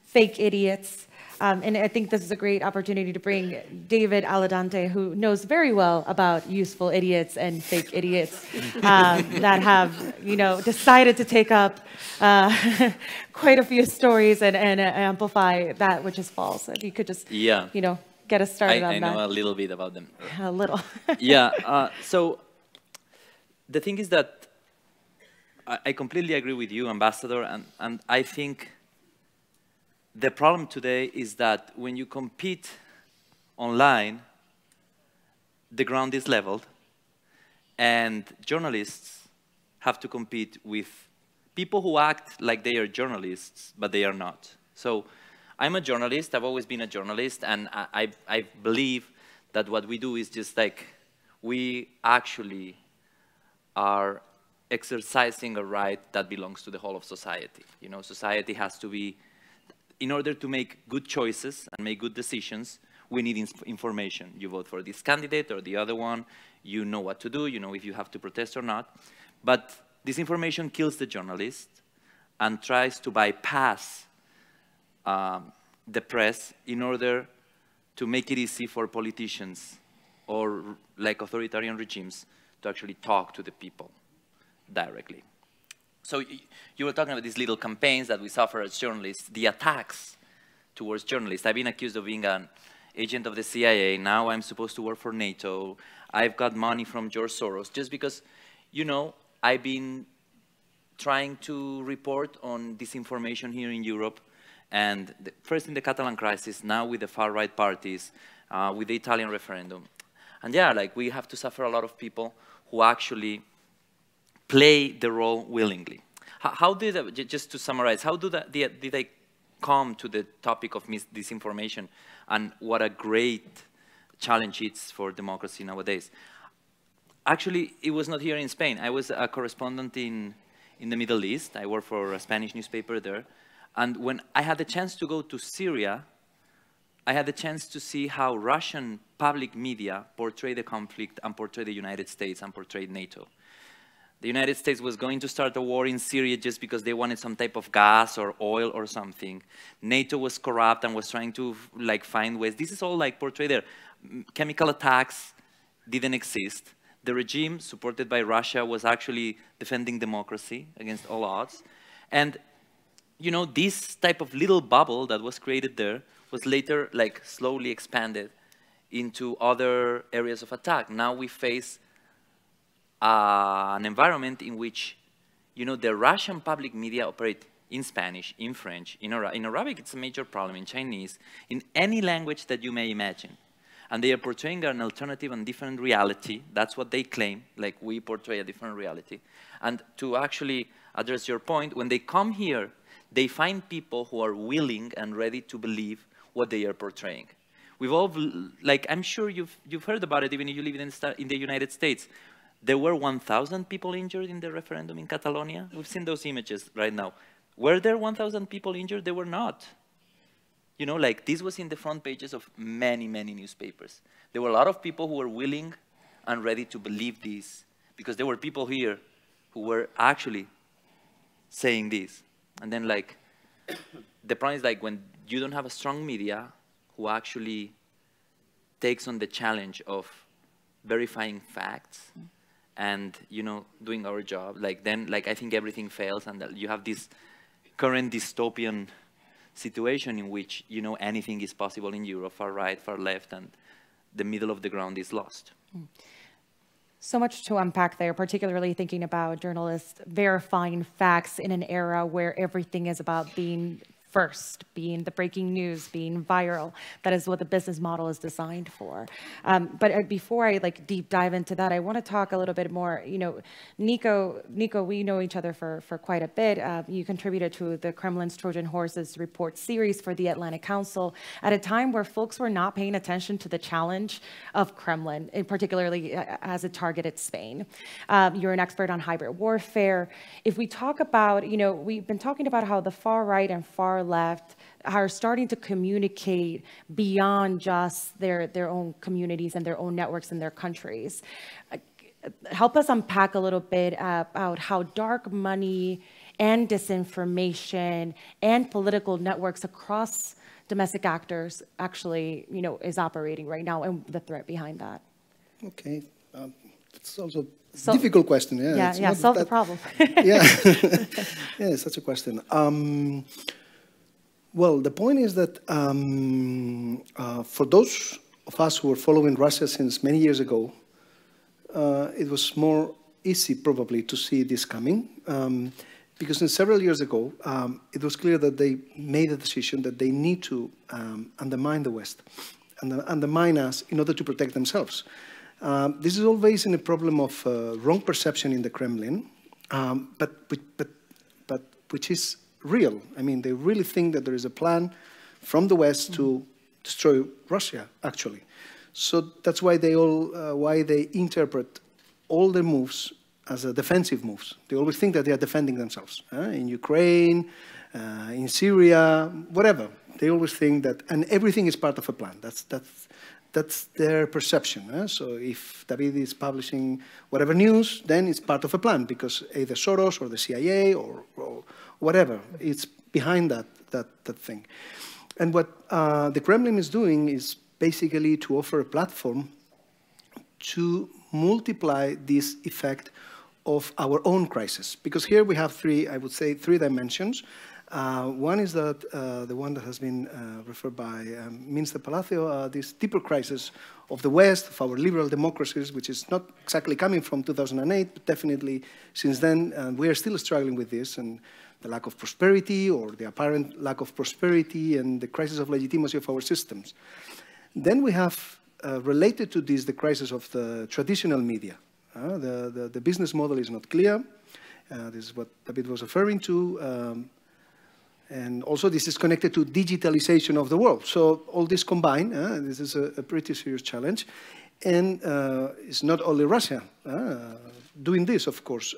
Speaker 3: fake idiots, and I think this is a great opportunity to bring David Alandete, who knows very well about useful idiots and fake idiots that have, decided to take up quite a few stories and amplify that which is false. If you could just, get us started on that.
Speaker 7: I know a little bit about them.
Speaker 3: A little.
Speaker 7: So the thing is that I completely agree with you, Ambassador, and I think the problem today is that when you compete online, the ground is leveled, and journalists have to compete with people who act like they are journalists, but they are not. So I'm a journalist, I've always been a journalist, and I believe that what we do is just like, we actually are exercising a right that belongs to the whole of society. Society has to be, in order to make good choices and make good decisions, we need information. You vote for this candidate or the other one, you know what to do, you know if you have to protest or not. But disinformation kills the journalist and tries to bypass the press in order to make it easy for politicians or like authoritarian regimes to actually talk to the people directly. So you were talking about these little campaigns that we suffer as journalists, the attacks towards journalists. I've been accused of being an agent of the CIA. Now I'm supposed to work for NATO. I've got money from George Soros just because, I've been trying to report on disinformation here in Europe. And first in the Catalan crisis, now with the far-right parties, with the Italian referendum. And we have to suffer a lot of people who actually play the role willingly. How did, just to summarize, how did they come to the topic of disinformation and what a great challenge it's for democracy nowadays? Actually, it was not here in Spain. I was a correspondent in the Middle East. I worked for a Spanish newspaper there. And when I had the chance to go to Syria, I had the chance to see how Russian public media portray the conflict and portray the United States and portrayed NATO. The United States was going to start a war in Syria just because they wanted some type of gas or oil or something. NATO was corrupt and was trying to find ways. This is all portrayed there. Chemical attacks didn't exist. The regime supported by Russia was actually defending democracy against all odds. And this type of little bubble that was created there was later slowly expanded into other areas of attack. Now we face an environment in which, the Russian public media operate in Spanish, in French, in Arabic it's a major problem, in Chinese, in any language that you may imagine. And they are portraying an alternative and different reality. That's what they claim, like we portray a different reality. And to actually address your point, when they come here, they find people who are willing and ready to believe what they are portraying. We've all, like, I'm sure you've heard about it, even if you live in the United States. There were 1,000 people injured in the referendum in Catalonia. We've seen those images right now. Were there 1,000 people injured? They were not. You know, like, this was in the front pages of many, many newspapers. There were a lot of people who were willing and ready to believe this, because there were people here who were actually saying this. And then, like, the problem is, like, when you don't have a strong media who actually takes on the challenge of verifying facts and, you know, doing our job, like, then, like, I think everything fails, and you have this current dystopian situation in which, you know, anything is possible in Europe, far right, far left, and the middle of the ground is lost.
Speaker 3: So much to unpack there, particularly thinking about journalists verifying facts in an era where everything is about being first, being the breaking news, being viral. That is what the business model is designed for. But before I deep dive into that, I want to talk a little bit more. You know, Nico, we know each other for quite a bit. You contributed to the Kremlin's Trojan Horses report series for the Atlantic Council at a time where folks were not paying attention to the challenge of Kremlin, and particularly as it targeted Spain. You're an expert on hybrid warfare. If we talk about, you know, we've been talking about how the far right and far left are starting to communicate beyond just their own communities and their own networks in their countries. Help us unpack a little bit about how dark money and disinformation and political networks across domestic actors actually, you know, is operating right now, and the threat behind that.
Speaker 2: Okay, it's also a difficult question. Yeah,
Speaker 3: solve the problem.
Speaker 2: Yeah, yeah, such a question. Well, the point is that for those of us who were following Russia since many years ago, it was more easy probably to see this coming, because several years ago, it was clear that they made a decision that they need to undermine the West, and undermine us in order to protect themselves. This is always in a problem of wrong perception in the Kremlin, but which is real. I mean, they really think that there is a plan from the West to destroy Russia, actually. So that's why they interpret all their moves as defensive moves. They always think that they are defending themselves. In Ukraine, in Syria, whatever. They always think that, and everything is part of a plan. That's their perception. So if David is publishing whatever news, then it's part of a plan, because either Soros or the CIA or whatever, it's behind that thing. And what the Kremlin is doing is basically to offer a platform to multiply this effect of our own crisis. Because here we have I would say, three dimensions. One is that the one that has been referred by Minister Palacio, this deeper crisis of the West, of our liberal democracies, which is not exactly coming from 2008, but definitely since then, we are still struggling with this, and the lack of prosperity, or the apparent lack of prosperity, and the crisis of legitimacy of our systems. Then we have, related to this, the crisis of the traditional media. The business model is not clear. This is what David was referring to. And also this is connected to digitalization of the world. So all this combined, this is a pretty serious challenge. And it's not only Russia doing this, of course.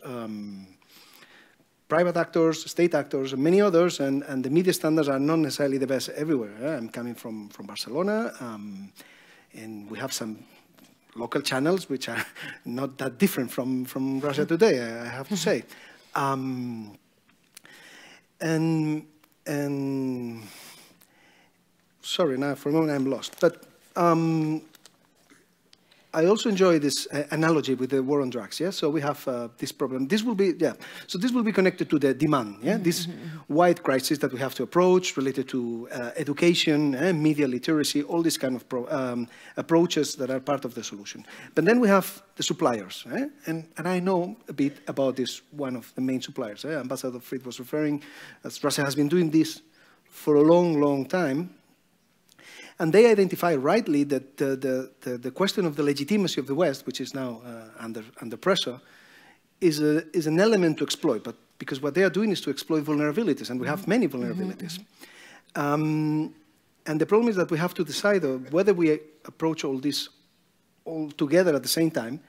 Speaker 2: Private actors, state actors, and many others, and the media standards are not necessarily the best everywhere. I'm coming from Barcelona, and we have some local channels which are not that different from Russia Today, I have to say. And sorry, now for a moment I'm lost. But
Speaker 8: I also enjoy this analogy with the war on drugs. Yeah, so we have this problem. This will be So this will be connected to the demand. Yeah, this wide crisis that we have to approach related to education, media literacy, all these kind of approaches that are part of the solution. But then we have the suppliers, and I know a bit about this. One of the main suppliers, Ambassador Fried was referring, as Russia has been doing this for a long, long time. And they identify rightly that the question of the legitimacy of the West, which is now under pressure, is an element to exploit. But because what they are doing is to exploit vulnerabilities, and we have many vulnerabilities. And the problem is that we have to decide whether we approach all this all together at the same time,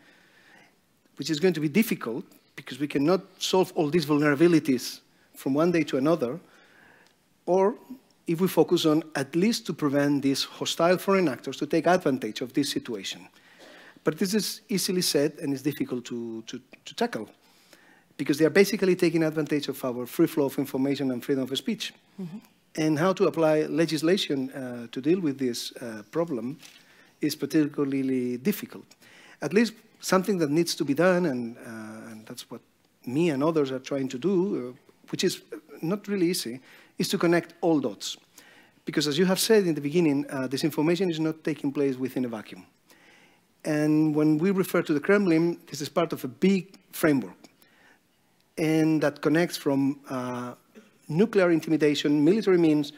Speaker 8: which is going to be difficult because we cannot solve all these vulnerabilities from one day to another, or if we focus on at least to prevent these hostile foreign actors to take advantage of this situation. But this is easily said and is difficult to tackle, because they are basically taking advantage of our free flow of information and freedom of speech. And how to apply legislation to deal with this problem is particularly difficult. At least something that needs to be done, and that's what me and others are trying to do, which is not really easy, is to connect all dots. Because as you have said in the beginning, disinformation is not taking place within a vacuum. And when we refer to the Kremlin, this is part of a big framework. And that connects from nuclear intimidation, military means,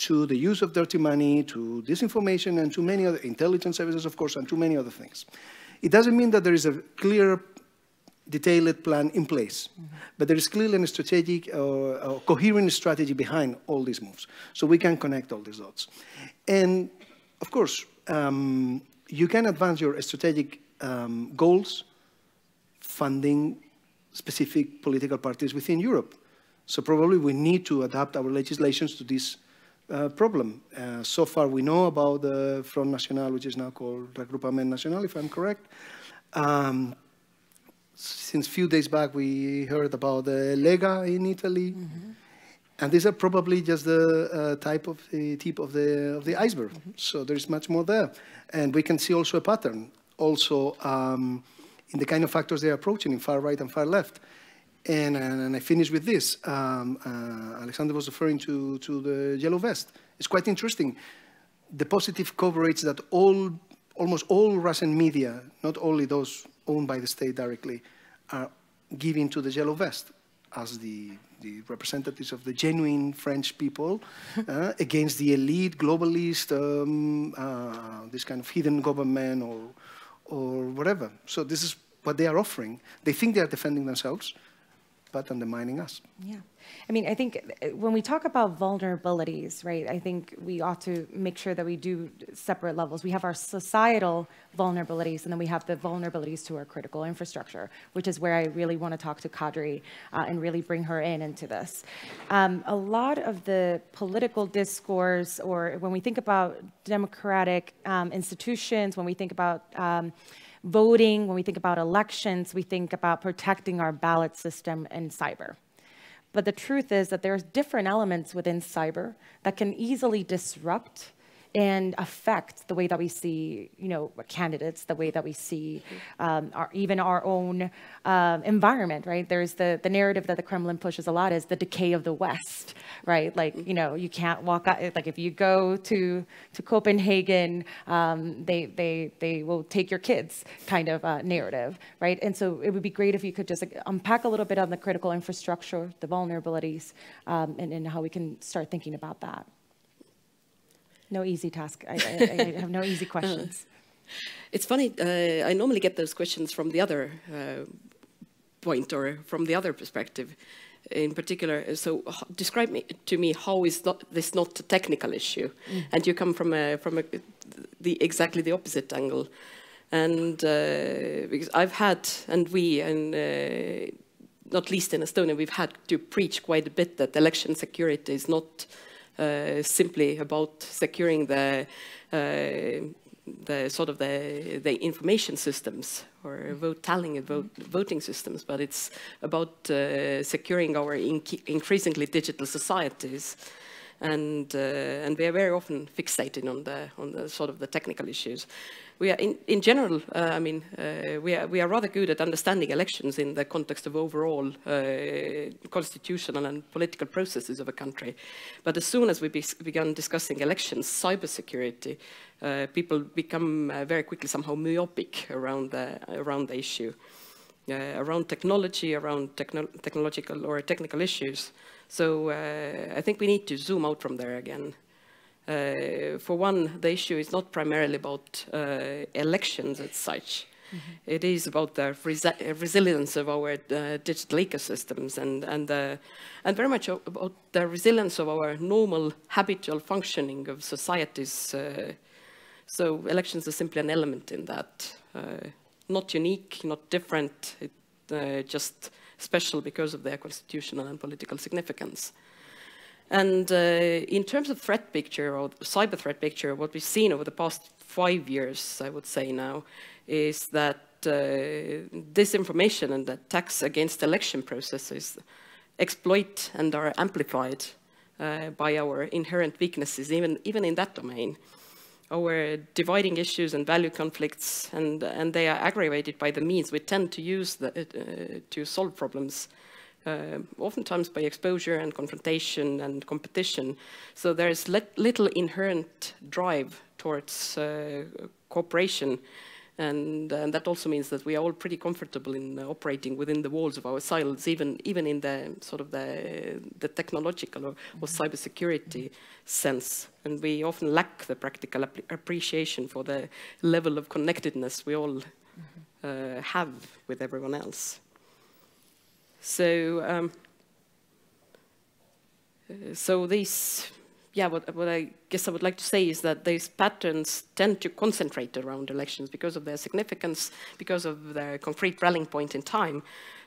Speaker 8: to the use of dirty money, to disinformation, and to many other intelligence services, of course, and to many other things. It doesn't mean that there is a clear, detailed plan in place, but there is clearly a strategic or coherent strategy behind all these moves. So we can connect all these dots. And of course, you can advance your strategic goals funding specific political parties within Europe. So probably we need to adapt our legislations to this problem. So far we know about the Front National, which is now called Regroupement National, if I'm correct. Since a few days back, we heard about the Lega in Italy. And these are probably just the tip of the iceberg. So there's much more there. And we can see also a pattern, also in the kind of factors they're approaching in far right and far left. And I finish with this. Alexandre was referring to the yellow vest. It's quite interesting. The positive coverage that almost all Russian media, not only those owned by the state directly, are giving to the yellow vest as the representatives of the genuine French people against the elite, globalist, this kind of hidden government or whatever. So this is what they are offering. They think they are defending themselves, but undermining us.
Speaker 3: Yeah. I mean, I think when we talk about vulnerabilities, right, I think we ought to make sure that we do separate levels. We have our societal vulnerabilities, and then we have the vulnerabilities to our critical infrastructure, which is where I really want to talk to Kadri and really bring her into this. A lot of the political discourse, or when we think about democratic institutions, when we think about voting, when we think about elections, we think about protecting our ballot system and cyber. But the truth is that there's different elements within cyber that can easily disrupt and affect the way that we see, candidates, the way that we see even our own environment, right? There's the narrative that the Kremlin pushes a lot is the decay of the West, right? Like, you can't walk out, like if you go to Copenhagen, they will take your kids kind of narrative, right? And so it would be great if you could just unpack a little bit on the critical infrastructure, the vulnerabilities, and how we can start thinking about that. No easy task. I have no easy questions.
Speaker 9: It's funny. I normally get those questions from the other point or from the other perspective, in particular. So, describe to me how is this not a technical issue, and you come from exactly the opposite angle, and because I've had not least in Estonia, we've had to preach quite a bit that election security is not simply about securing the information systems or vote tallying and voting systems, but it's about securing our increasingly digital societies. and we are very often fixated on the sort of the technical issues. We are in general, I mean, we are rather good at understanding elections in the context of overall constitutional and political processes of a country. But as soon as we began discussing elections, cybersecurity, people become very quickly somehow myopic around the issue, around technology, around technological or technical issues. So I think we need to zoom out from there again. For one, the issue is not primarily about elections as such. Mm-hmm. It is about the resilience of our digital ecosystems and very much about the resilience of our normal habitual functioning of societies. So elections are simply an element in that. Not unique, not different, just special because of their constitutional and political significance. And in terms of threat picture or cyber threat picture, what we've seen over the past 5 years, I would say now, is that disinformation and attacks against election processes exploit and are amplified by our inherent weaknesses, even in that domain. Our dividing issues and value conflicts, and they are aggravated by the means we tend to use to solve problems. Oftentimes by exposure and confrontation and competition. So there's little inherent drive towards cooperation, and that also means that we are all pretty comfortable in operating within the walls of our silos, even in the sort of the technological or cybersecurity sense. And we often lack the practical appreciation for the level of connectedness we all have with everyone else. So, what I guess I would like to say is that these patterns tend to concentrate around elections because of their significance, because of their concrete rallying point in time.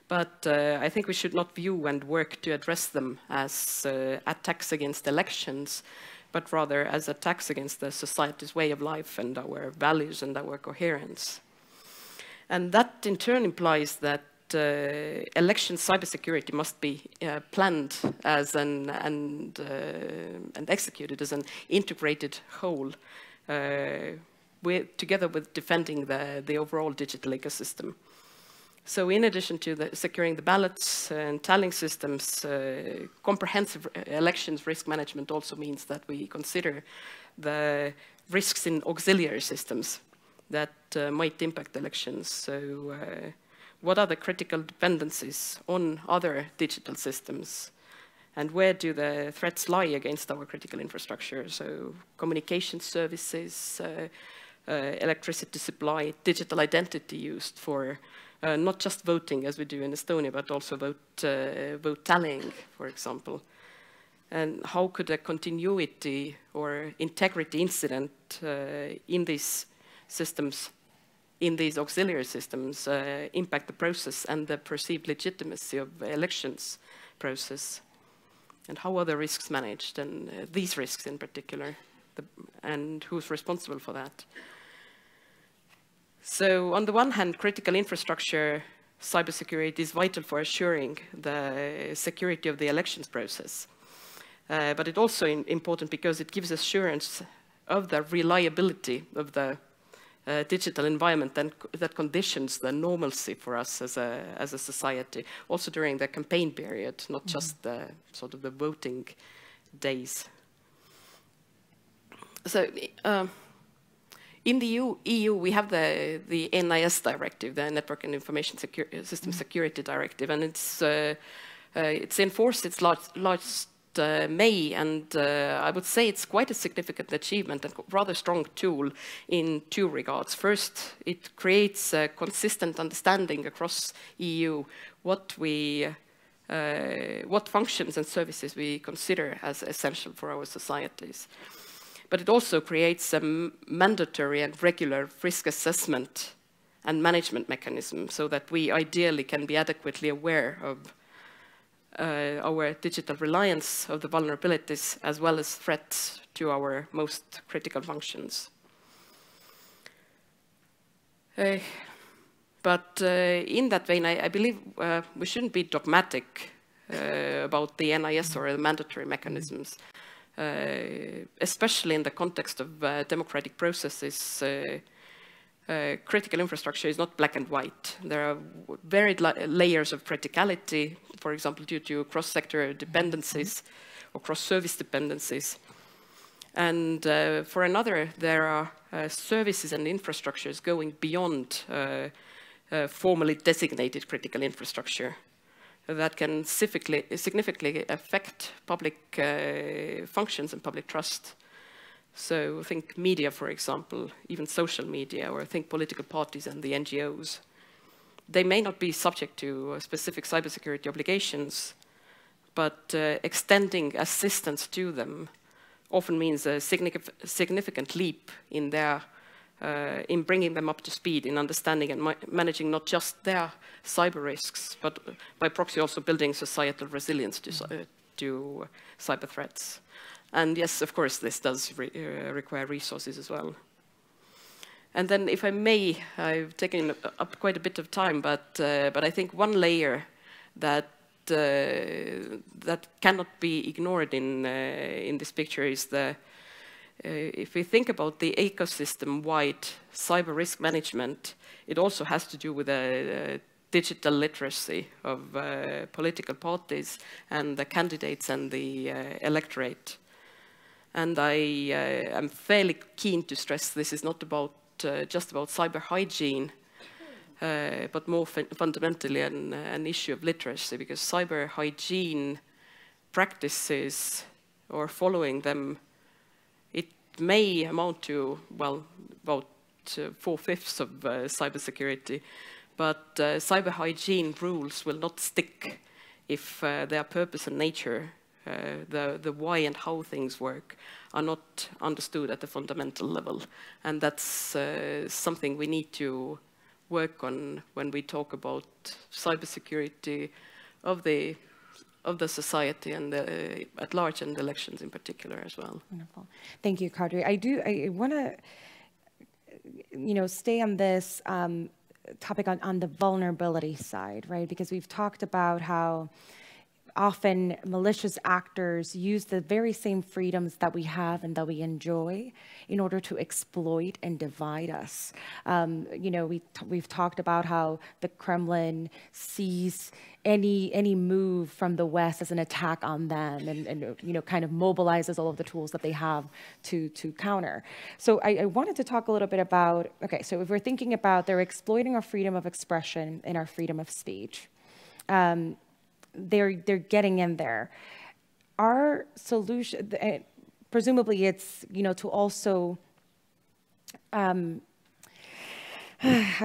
Speaker 9: But I think we should not view and work to address them as attacks against elections, but rather as attacks against the society's way of life and our values and our coherence. And that in turn implies that election cybersecurity must be planned as and executed as an integrated whole, together with defending the overall digital ecosystem. So in addition to securing the ballots and tallying systems, comprehensive elections risk management also means that we consider the risks in auxiliary systems that might impact elections. So what are the critical dependencies on other digital systems? And where do the threats lie against our critical infrastructure? So communication services, electricity supply, digital identity used for not just voting as we do in Estonia, but also vote tallying, for example. And how could a continuity or integrity incident in these systems, in these auxiliary systems, impact the process and the perceived legitimacy of the elections process? And how are the risks managed, and these risks in particular, and who's responsible for that? So on the one hand, critical infrastructure cybersecurity is vital for assuring the security of the elections process. But it's also important because it gives assurance of the reliability of the digital environment and that conditions the normalcy for us as a society, also during the campaign period, not just the sort of the voting days. So in the EU we have the NIS directive, the Network and Information System Security Directive, and it's enforced its last May, and I would say it's quite a significant achievement and rather strong tool in two regards. First, it creates a consistent understanding across EU what functions and services we consider as essential for our societies. But it also creates a mandatory and regular risk assessment and management mechanism so that we ideally can be adequately aware of our digital reliance of the vulnerabilities as well as threats to our most critical functions. But in that vein, I believe we shouldn't be dogmatic about the NIS or the mandatory mechanisms. especially in the context of democratic processes, critical infrastructure is not black and white. There are varied layers of criticality, for example, due to cross-sector dependencies or cross-service dependencies. And for another, there are services and infrastructures going beyond formally designated critical infrastructure that can significantly affect public functions and public trust. So think media, for example, even social media, or think political parties and the NGOs. They may not be subject to specific cybersecurity obligations, but extending assistance to them often means a significant leap in in bringing them up to speed in understanding and managing not just their cyber risks, but by proxy also building societal resilience to cyber threats. And yes, of course, this does require resources as well. And then, if I may, I've taken up quite a bit of time, but I think one layer that cannot be ignored in this picture is if we think about the ecosystem-wide cyber risk management, it also has to do with digital literacy of political parties and the candidates and the electorate. And I am fairly keen to stress this is not just about cyber hygiene, but more fundamentally an issue of literacy, because cyber hygiene practices or following them, it may amount to, well, about 4/5 of cybersecurity, but cyber hygiene rules will not stick if their purpose and nature, the why and how things work, are not understood at the fundamental level. And that's something we need to work on when we talk about cybersecurity of the society and at large, and elections in particular as well.
Speaker 3: Wonderful. Thank you, Kadri. I want to, stay on this topic on the vulnerability side, right? Because we've talked about how often malicious actors use the very same freedoms that we have and that we enjoy in order to exploit and divide us. We've talked about how the Kremlin sees any move from the West as an attack on them, and kind of mobilizes all of the tools that they have to counter. So I wanted to talk a little bit about, okay, so if we're thinking about they're exploiting our freedom of expression and our freedom of speech, they're getting in there. Our solution, presumably it's, to also, how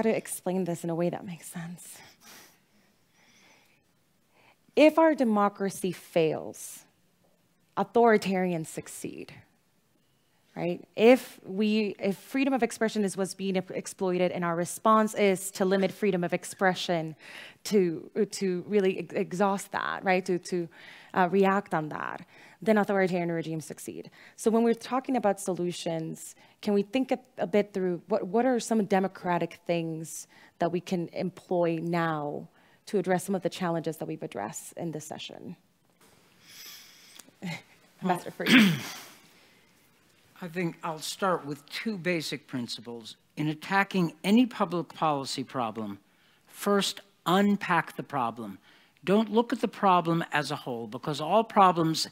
Speaker 3: to explain this in a way that makes sense. If our democracy fails, authoritarians succeed, right? If freedom of expression is what's being exploited and our response is to limit freedom of expression, to really exhaust that, right? To react on that, then authoritarian regimes succeed. So when we're talking about solutions, can we think a bit through what are some democratic things that we can employ now to address some of the challenges that we've addressed in this session? Ambassador Freed.
Speaker 6: I think I'll start with two basic principles. In attacking any public policy problem, first, unpack the problem. Don't look at the problem as a whole, because all problems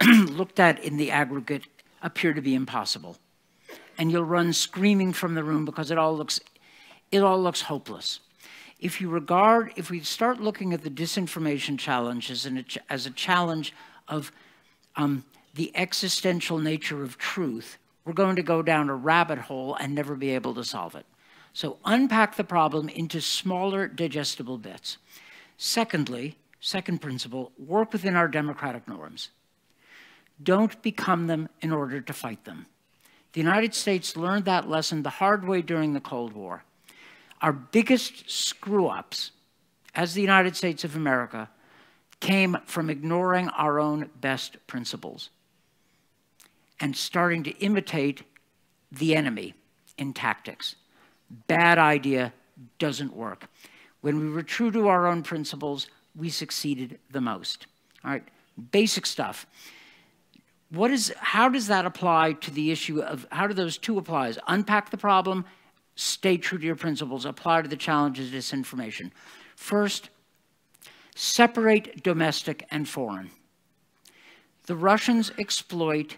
Speaker 6: looked at in the aggregate appear to be impossible. And you'll run screaming from the room because it all looks hopeless. If we start looking at the disinformation challenge as a challenge of the existential nature of truth, we're going to go down a rabbit hole and never be able to solve it. So unpack the problem into smaller, digestible bits. Secondly, second principle, work within our democratic norms. Don't become them in order to fight them. The United States learned that lesson the hard way during the Cold War. Our biggest screw-ups as the United States of America came from ignoring our own best principles and starting to imitate the enemy in tactics. Bad idea, doesn't work. When we were true to our own principles, we succeeded the most. All right, basic stuff. how does that apply to the issue of, how do those two apply? Unpack the problem, stay true to your principles, apply to the challenges of disinformation. First, separate domestic and foreign. The Russians exploit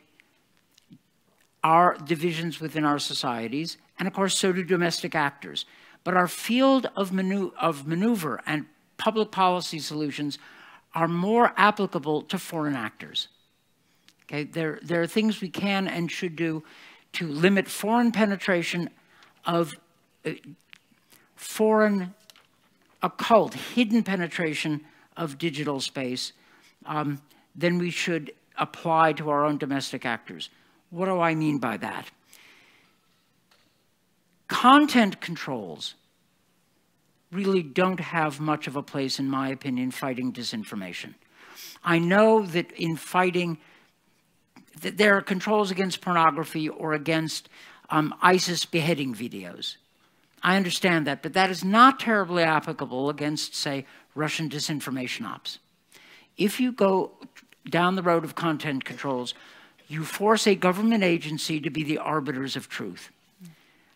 Speaker 6: our divisions within our societies, and of course so do domestic actors. But our field of maneuver and public policy solutions are more applicable to foreign actors. Okay, there are things we can and should do to limit foreign penetration of foreign, occult, hidden penetration of digital space, then we should apply to our own domestic actors. What do I mean by that? Content controls really don't have much of a place, in my opinion, fighting disinformation. I know that in fighting, that there are controls against pornography or against ISIS beheading videos. I understand that, but that is not terribly applicable against, say, Russian disinformation ops. If you go down the road of content controls, you force a government agency to be the arbiters of truth.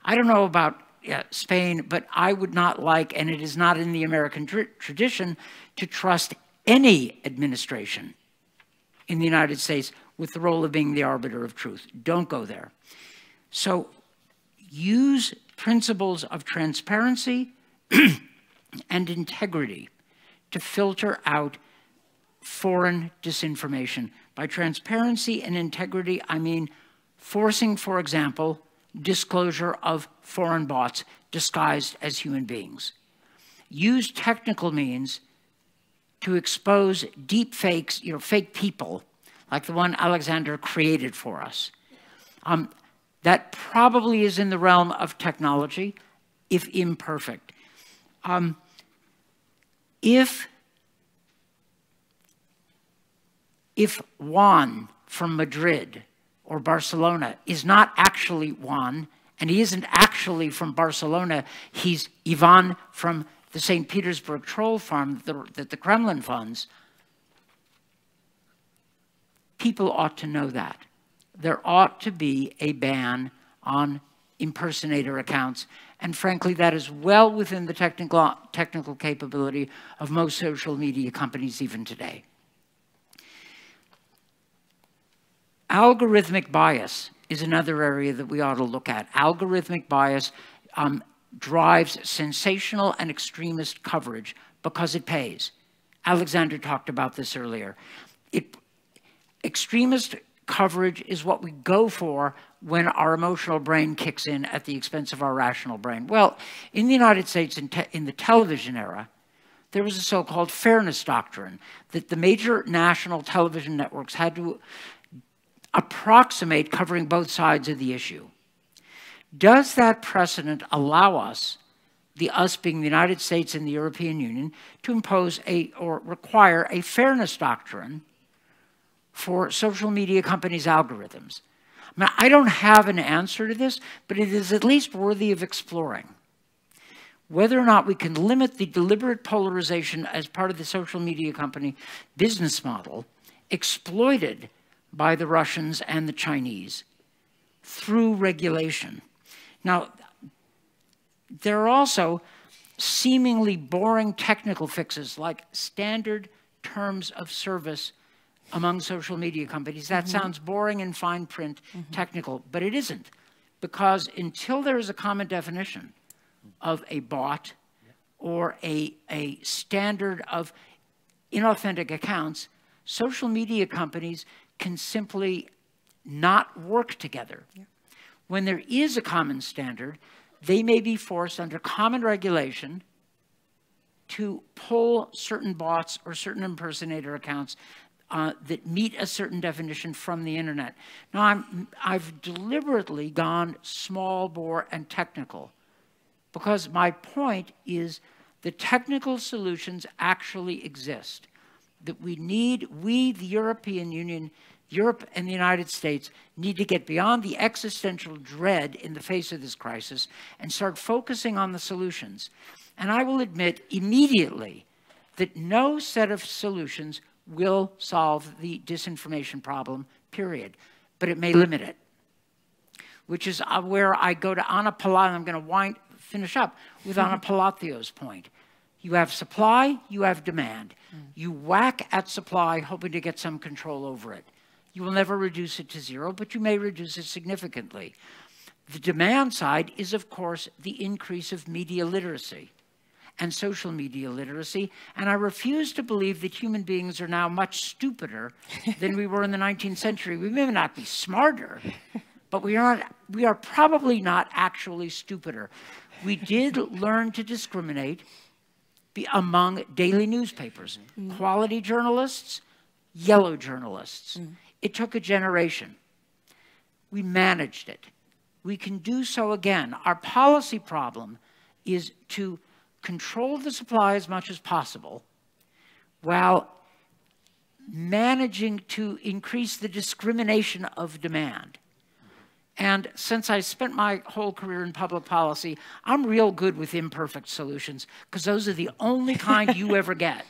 Speaker 6: I don't know about Spain, but I would not like, and it is not in the American tradition, to trust any administration in the United States with the role of being the arbiter of truth. Don't go there. So use principles of transparency and integrity to filter out foreign disinformation. By transparency and integrity, I mean forcing, for example, disclosure of foreign bots disguised as human beings. Use technical means to expose deep fakes, fake people, like the one Alexandre created for us. That probably is in the realm of technology, if imperfect. If Juan from Madrid or Barcelona is not actually Juan, and he isn't actually from Barcelona, he's Ivan from the St. Petersburg troll farm that the Kremlin funds, people ought to know that. There ought to be a ban on impersonator accounts, and frankly, that is well within the technical capability of most social media companies even today. Algorithmic bias is another area that we ought to look at. Algorithmic bias drives sensational and extremist coverage because it pays. Alexandre talked about this earlier. Extremist coverage is what we go for when our emotional brain kicks in at the expense of our rational brain. Well, in the United States, in the television era, there was a so-called fairness doctrine that the major national television networks had to approximate covering both sides of the issue. Does that precedent allow us, us being the United States and the European Union, to impose or require a fairness doctrine for social media companies' algorithms? I mean, I don't have an answer to this, but it is at least worthy of exploring. Whether or not we can limit the deliberate polarization as part of the social media company business model exploited by the Russians and the Chinese through regulation. Now, there are also seemingly boring technical fixes like standard terms of service among social media companies. That sounds boring and fine print technical, but it isn't, because until there is a common definition of a bot or a standard of inauthentic accounts, social media companies can simply not work together. Yeah. When there is a common standard, they may be forced under common regulation to pull certain bots or certain impersonator accounts that meet a certain definition from the internet. Now, I've deliberately gone small bore and technical because my point is the technical solutions actually exist. That we, the European Union, Europe and the United States, need to get beyond the existential dread in the face of this crisis and start focusing on the solutions. And I will admit immediately that no set of solutions will solve the disinformation problem period, but it may limit it, which is where I go to Ana Palacio. I'm going to finish up with Ana Palacio's point. You have supply, you have demand. You whack at supply, hoping to get some control over it. You will never reduce it to zero, but you may reduce it significantly. The demand side is, of course, the increase of media literacy and social media literacy, and I refuse to believe that human beings are now much stupider than we were in the 19th century. We may not be smarter, but we are probably not actually stupider. We did learn to discriminate among daily newspapers, quality journalists, yellow journalists. It took a generation. We managed it. We can do so again. Our policy problem is to control the supply as much as possible while managing to increase the discrimination of demand. And since I spent my whole career in public policy, I'm real good with imperfect solutions, because those are the only kind you ever get,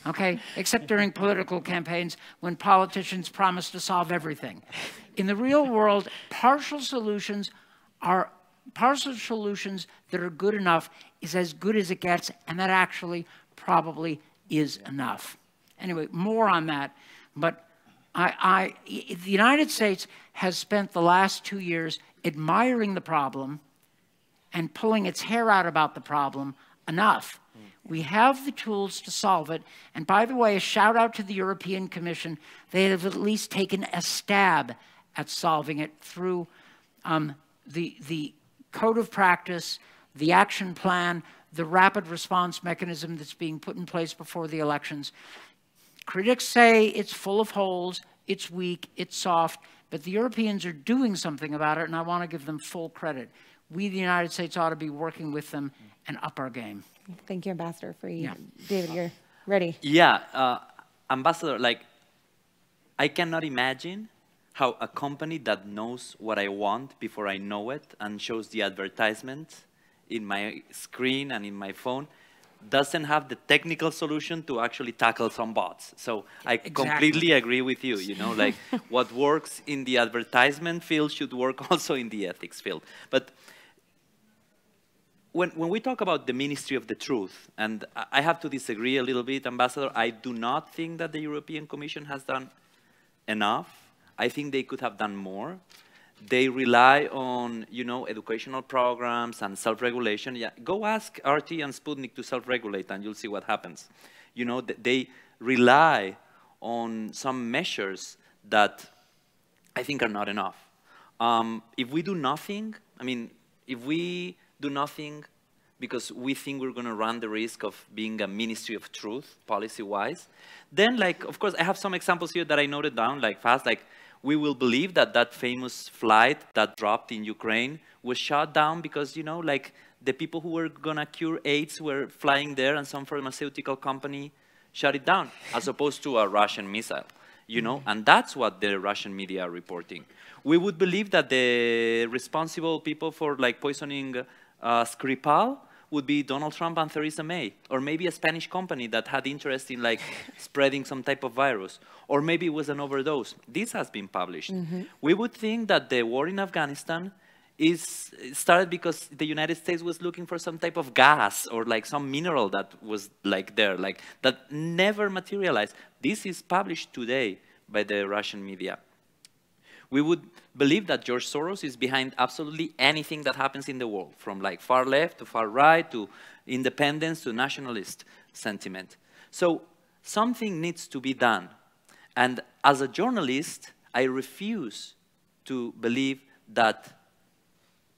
Speaker 6: okay? Except during political campaigns when politicians promise to solve everything. In the real world, partial solutions that are good enough is as good as it gets, and that actually probably is enough. Anyway, more on that, but the United States has spent the last 2 years admiring the problem and pulling its hair out about the problem enough. We have the tools to solve it. And by the way, a shout out to the European Commission. They have at least taken a stab at solving it through the code of practice, the action plan, the rapid response mechanism that's being put in place before the elections. Critics say it's full of holes, it's weak, it's soft, but the Europeans are doing something about it, and I want to give them full credit. We, the United States, ought to be working with them and up our game.
Speaker 3: Thank you, Ambassador, for you. Yeah. David, you're ready.
Speaker 7: Yeah, Ambassador, like, I cannot imagine how a company that knows what I want before I know it and shows the advertisement in my screen and in my phone doesn't have the technical solution to actually tackle some bots. So I completely agree with you, you know, like what works in the advertisement field should work also in the ethics field. But when we talk about the Ministry of the Truth, and I have to disagree a little bit, Ambassador, I do not think that the European Commission has done enough. I think they could have done more. They rely on, you know, educational programs and self-regulation. Yeah, go ask RT and Sputnik to self-regulate and you'll see what happens. You know, they rely on some measures that I think are not enough. If we do nothing, I mean, if we do nothing because we think we're going to run the risk of being a Ministry of Truth, policy-wise, then, like, of course, I have some examples here that I noted down, like, fast, like, we will believe that that famous flight that dropped in Ukraine was shot down because, you know, like the people who were going to cure AIDS were flying there and some pharmaceutical company shut it down, as opposed to a Russian missile, you know, and that's what the Russian media are reporting. We would believe that the responsible people for like poisoning Skripal would be Donald Trump and Theresa May, or maybe a Spanish company that had interest in like spreading some type of virus, or maybe it was an overdose. This has been published. We would think that the war in Afghanistan started because the United States was looking for some type of gas or like some mineral that was like there, like that never materialized. This is published today by the Russian media. We would believe that George Soros is behind absolutely anything that happens in the world, from like far left to far right to independence to nationalist sentiment. So something needs to be done. And as a journalist, I refuse to believe that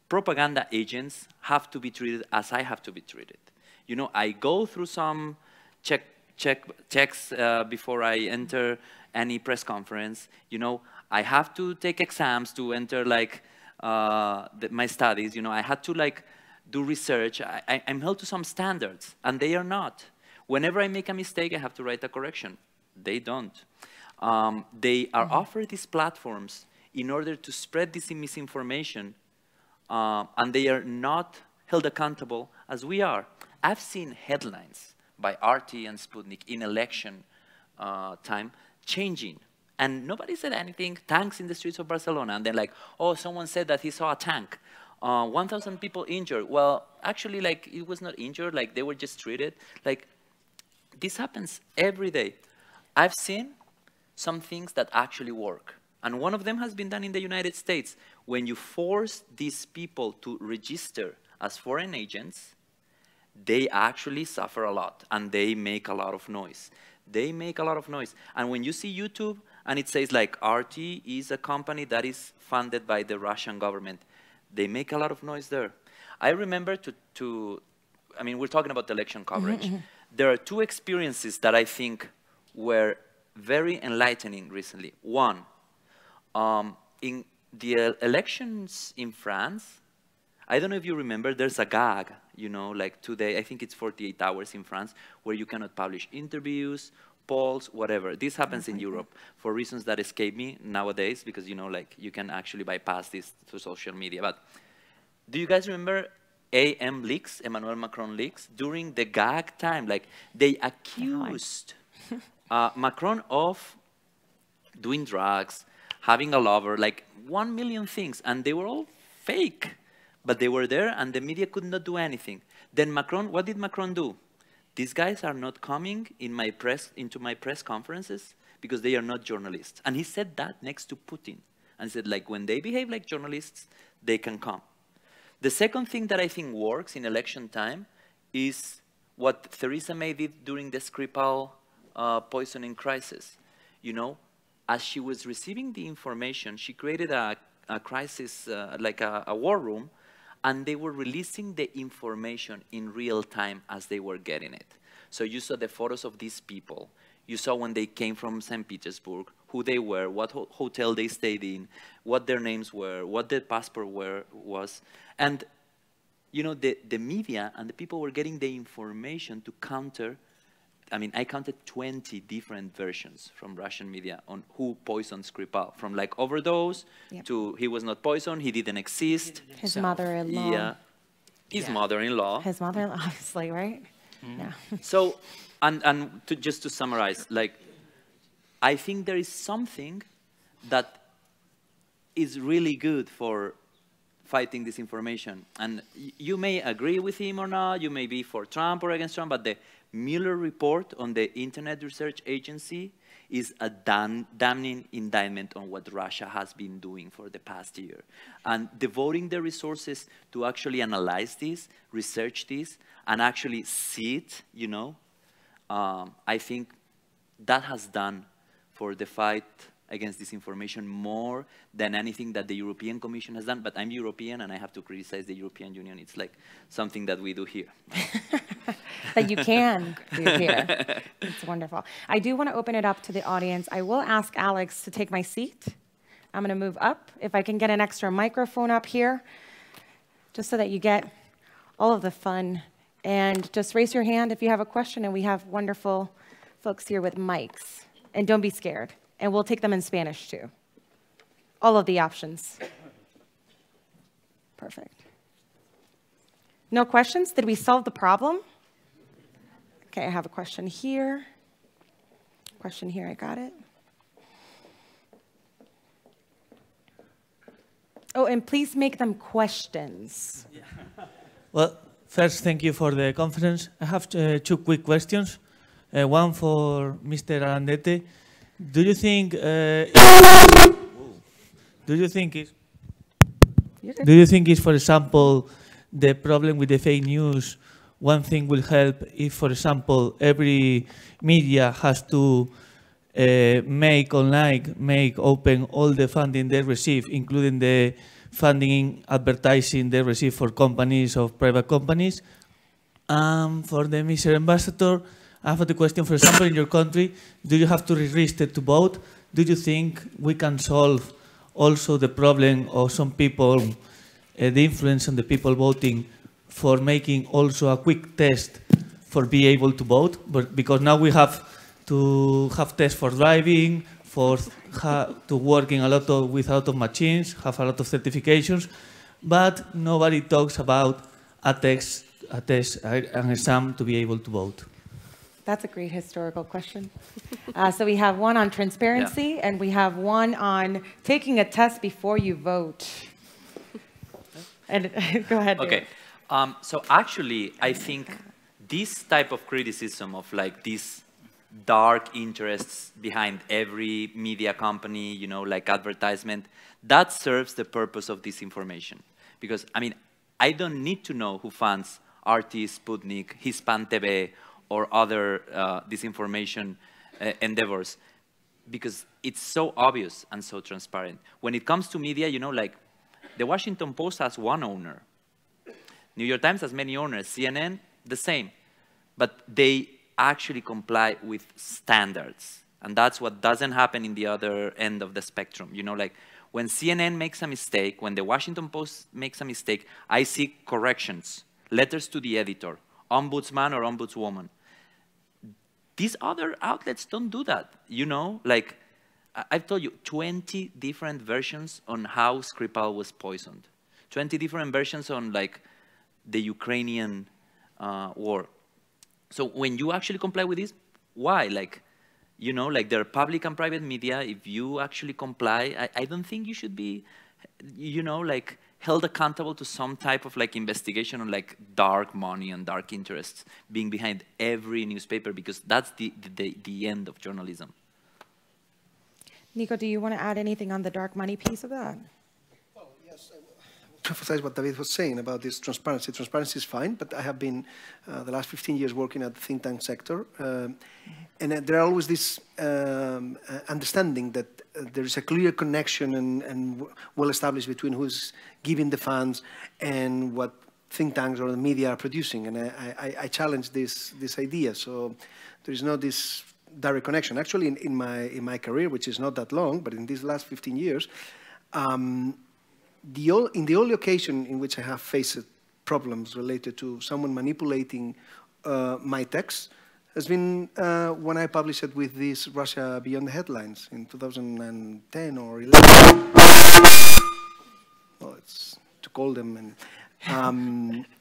Speaker 7: propaganda agents have to be treated as I have to be treated. You know, I go through some checks before I enter any press conference. You know, I have to take exams to enter like my studies. You know, I had to like do research. I'm held to some standards, and they are not. Whenever I make a mistake, I have to write a correction. They don't. They are offered these platforms in order to spread this misinformation, and they are not held accountable as we are. I've seen headlines by RT and Sputnik in election time changing. and nobody said anything. Tanks in the streets of Barcelona, and then like, oh, someone said that he saw a tank. 1,000 people injured. Well, actually, like, it was not injured. Like, they were just treated. Like, this happens every day. I've seen some things that actually work. And one of them has been done in the United States. When you force these people to register as foreign agents, they actually suffer a lot, and they make a lot of noise. They make a lot of noise. And when you see YouTube, and it says, like, RT is a company that is funded by the Russian government, they make a lot of noise there. I remember I mean, we're talking about election coverage. There are two experiences that I think were very enlightening recently. One, in the elections in France, I don't know if you remember, there's a gag, you know, like today, I think it's 48 hours in France, where you cannot publish interviews, polls, whatever. This happens in Europe for reasons that escape me nowadays, because, you know, like, you can actually bypass this through social media. But do you guys remember AM leaks, Emmanuel Macron leaks? During the gag time, like, they accused Macron of doing drugs, having a lover, like 1 million things, and they were all fake. But they were there, and the media could not do anything. Then Macron, what did Macron do? These guys are not coming into my press conferences because they are not journalists. And he said that next to Putin. And said, like, when they behave like journalists, they can come. The second thing that I think works in election time is what Theresa May did during the Skripal poisoning crisis. You know, as she was receiving the information, she created a crisis, like a war room, and they were releasing the information in real time as they were getting it. So you saw the photos of these people. You saw when they came from St. Petersburg, who they were, what hotel they stayed in, what their names were, what their passport was. And, you know, the media and the people were getting the information to counter. I mean, I counted 20 different versions from Russian media on who poisoned Skripal, from like overdose to he was not poisoned, he didn't exist.
Speaker 3: His mother-in-law.
Speaker 7: Yeah, his mother-in-law.
Speaker 3: His mother-in-law, obviously, right? Yeah.
Speaker 7: So, and just to summarize, like, I think there is something that is really good for fighting disinformation. And you may agree with him or not, you may be for Trump or against Trump, but the Mueller report on the Internet Research Agency is a damning indictment on what Russia has been doing for the past year. And devoting the resources to actually analyze this, research this, and actually see it, you know, I think that has done for the fight against disinformation more than anything that the European Commission has done. But I'm European, and I have to criticize the European Union. It's like something that we do here.
Speaker 3: That you can do here. It's wonderful. I do want to open it up to the audience. I will ask Alex to take my seat. I'm going to move up. If I can get an extra microphone up here, just so that you get all of the fun. And just raise your hand if you have a question, and we have wonderful folks here with mics. And don't be scared. And we'll take them in Spanish, too. All of the options. Perfect. No questions? Did we solve the problem? Okay, I have a question here. Question here, I got it. Oh, and please make them questions.
Speaker 10: Well, first, thank you for the conference. I have two quick questions. One for Mr. Alandete. Do you think is, for example, the problem with the fake news, one thing will help if, for example, every media has to make open all the funding they receive, including the funding advertising they receive for companies or private companies? For the Mr. Ambassador, I have a question. For example, in your country, do you have to register to vote? Do you think we can solve also the problem of some people, the influence on the people voting, for making also a quick test for being able to vote? But because now we have to have tests for driving, to working with a lot of machines, have a lot of certifications, but nobody talks about an exam to be able to vote.
Speaker 3: That's a great historical question. So we have one on transparency, and we have one on taking a test before you vote. And go ahead.
Speaker 7: Okay. So actually, I think this type of criticism of like these dark interests behind every media company, you know, like advertisement, that serves the purpose of disinformation. Because, I mean, I don't need to know who funds RT, Sputnik, Hispan TV, or other disinformation endeavors, because it's so obvious and so transparent. When it comes to media, you know, like the Washington Post has one owner. New York Times has many owners. CNN, the same. But they actually comply with standards. And that's what doesn't happen in the other end of the spectrum. You know, like when CNN makes a mistake, when the Washington Post makes a mistake, I see corrections, letters to the editor, ombudsman or ombudswoman. These other outlets don't do that. You know, like I've told you 20 different versions on how Skripal was poisoned. 20 different versions on like the Ukrainian war. So when you actually comply with this, why? Like, you know, like there are public and private media. If you actually comply, I don't think you should be, you know, like held accountable to some type of like investigation on like dark money and dark interests being behind every newspaper, because that's the end of journalism.
Speaker 3: Nico, do you want to add anything on the dark money piece of that?
Speaker 8: Well, yes, I will emphasize what David was saying about this transparency. Transparency is fine, but I have been the last 15 years working at the think tank sector, and there are always this understanding that there is a clear connection and well established between who's giving the funds and what think tanks or the media are producing, and I challenge this idea. So there is no this direct connection. Actually, in my career, which is not that long, but in these last 15 years, in the only occasion in which I have faced problems related to someone manipulating my text has been when I published it with this Russia Beyond the Headlines in 2010 or 11. Well, it's to call them, and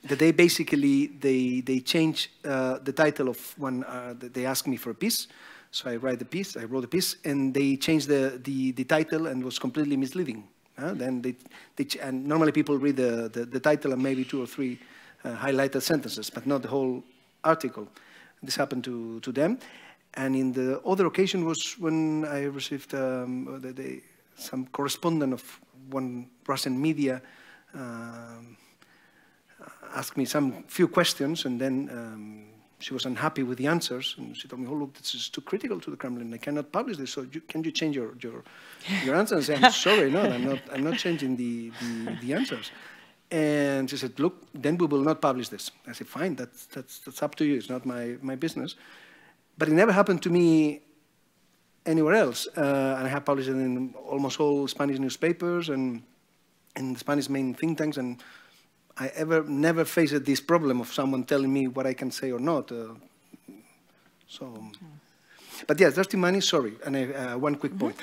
Speaker 8: that they basically they changed the title of one. They asked me for a piece, so I wrote the piece, and they changed the title and was completely misleading. Then and normally people read the title and maybe 2 or 3 highlighted sentences, but not the whole article. This happened to them. And in the other occasion was when I received some correspondent of one Russian media asked me few questions, and then she was unhappy with the answers, and she told me, "Oh, look, this is too critical to the Kremlin. I cannot publish this. So can you change your answer?" And I said, "I'm sorry, no, I'm not changing the answers." And she said, "Look, then we will not publish this." I said, "Fine, that's up to you. It's not my business." But it never happened to me anywhere else. And I have published it in almost all Spanish newspapers and in the Spanish main think tanks, and I never faced this problem of someone telling me what I can say or not. But yes, dirty money, sorry. And one quick point.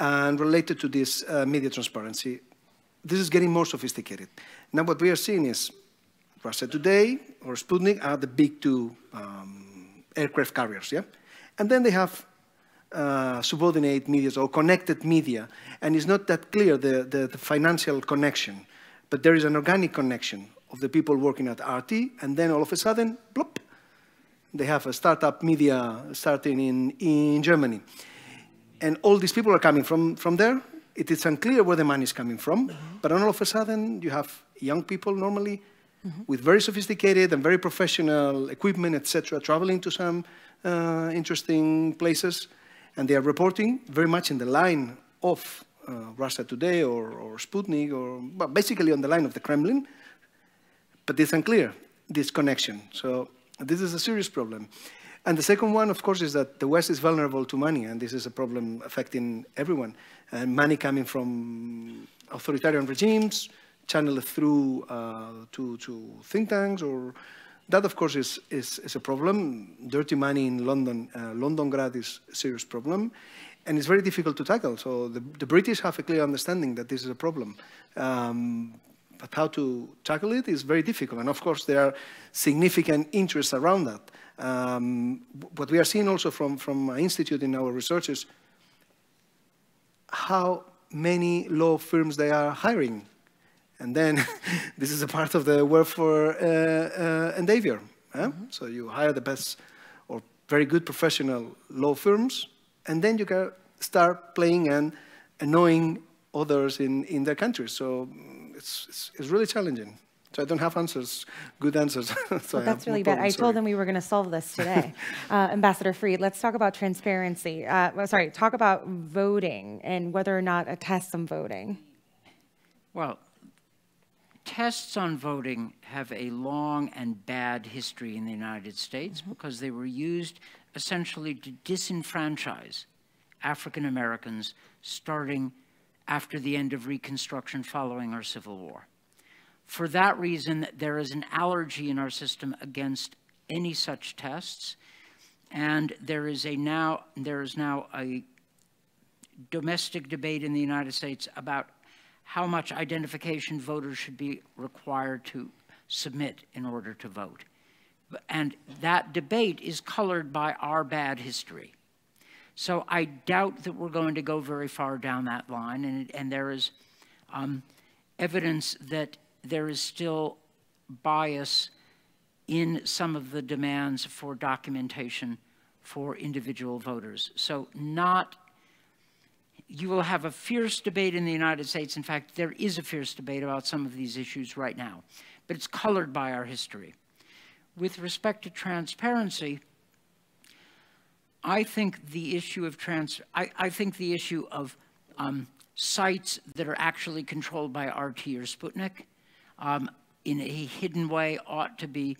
Speaker 8: And related to this media transparency, this is getting more sophisticated. Now what we are seeing is Russia Today or Sputnik are the big 2 aircraft carriers, yeah? And then they have subordinate media or connected media, and it's not that clear, the financial connection. But there is an organic connection of the people working at RT, and then all of a sudden, plop, they have a startup media starting in Germany. And all these people are coming from there. It is unclear where the money is coming from, but all of a sudden you have young people normally with very sophisticated and very professional equipment, etc., traveling to some interesting places, and they are reporting very much in the line of Russia Today or Sputnik, or well, basically on the line of the Kremlin, but it's unclear, this connection. So this is a serious problem. And the second one, of course, is that the West is vulnerable to money, and this is a problem affecting everyone. And money coming from authoritarian regimes, channeled through to think tanks, or that, of course, is a problem. Dirty money in London, Londongrad is a serious problem, and it's very difficult to tackle. So the British have a clear understanding that this is a problem. But how to tackle it is very difficult. And of course, there are significant interests around that. What we are seeing also from my institute in our researchers, how many law firms they are hiring. And then this is a part of the workforce endeavor. So you hire the best or very good professional law firms, and then you can start playing and annoying others in their countries. So it's really challenging. So I don't have answers, good answers. So
Speaker 3: well, that's really bad. I told them we were going to solve this today. Ambassador Fried, let's talk about transparency. Talk about voting and whether or not it tests some voting.
Speaker 6: Well, tests on voting have a long and bad history in the United States because they were used essentially to disenfranchise African Americans starting after the end of Reconstruction following our Civil War. For that reason, there is an allergy in our system against any such tests, and there is now a domestic debate in the United States about how much identification voters should be required to submit in order to vote. And that debate is colored by our bad history. So I doubt that we're going to go very far down that line, and there is evidence that there is still bias in some of the demands for documentation for individual voters. So you will have a fierce debate in the United States. In fact, there is a fierce debate about some of these issues right now, but it's colored by our history. With respect to transparency, I think the issue of sites that are actually controlled by RT or Sputnik in a hidden way ought to be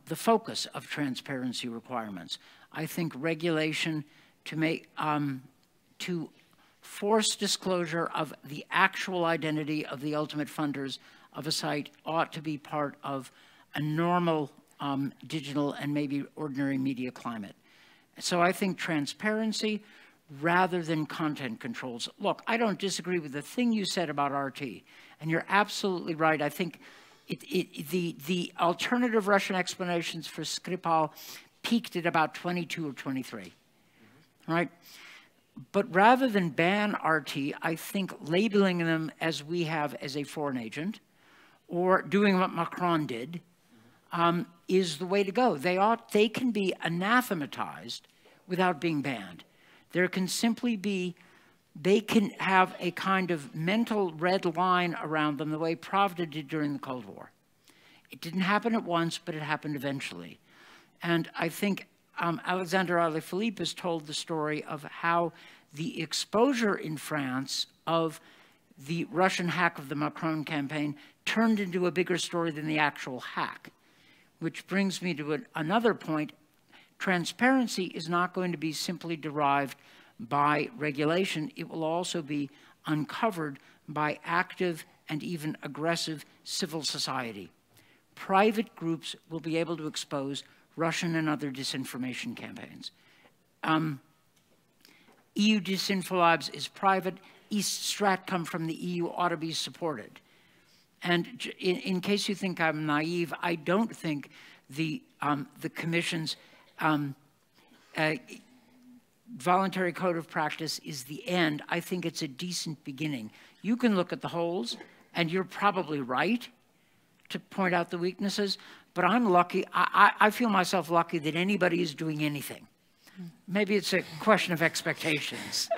Speaker 6: the focus of transparency requirements. I think regulation to force disclosure of the actual identity of the ultimate funders of a site ought to be part of a normal digital and maybe ordinary media climate. So I think transparency rather than content controls. Look, I don't disagree with the thing you said about RT, and you're absolutely right. I think the alternative Russian explanations for Skripal peaked at about 22 or 23, right? But rather than ban RT, I think labeling them as we have as a foreign agent, or doing what Macron did, is the way to go. They can be anathematized without being banned. There can simply be, they can have a kind of mental red line around them the way Pravda did during the Cold War. It didn't happen at once, but it happened eventually. And I think Alexandre Alaphilippe has told the story of how the exposure in France of the Russian hack of the Macron campaign turned into a bigger story than the actual hack, which brings me to another point. Transparency is not going to be simply derived by regulation. It will also be uncovered by active and even aggressive civil society. Private groups will be able to expose Russian and other disinformation campaigns. EU DisinfoLabs is private. East Stratcom from the EU ought to be supported. And in case you think I'm naive, I don't think the Commission's voluntary code of practice is the end. I think it's a decent beginning. You can look at the holes, and you're probably right to point out the weaknesses, but I'm lucky. I feel myself lucky that anybody is doing anything. Maybe it's a question of expectations.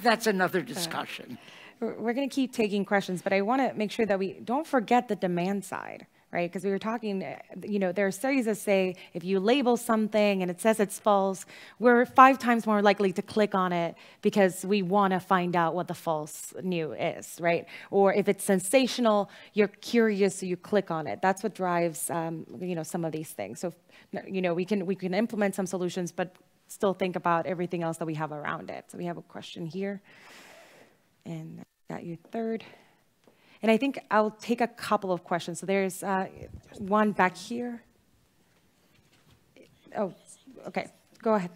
Speaker 6: That's another discussion.
Speaker 3: We're going to keep taking questions, but I want to make sure that we don't forget the demand side, right? Because we were talking, there are studies that say if you label something and it says it's false, we're 5 times more likely to click on it because we want to find out what the false news is, right? Or if it's sensational, you're curious, so you click on it. That's what drives, some of these things. So, we can implement some solutions, but still think about everything else that we have around it. So we have a question here, and got you third. And I think I'll take a couple of questions. So there's one back here. Oh, okay, go ahead.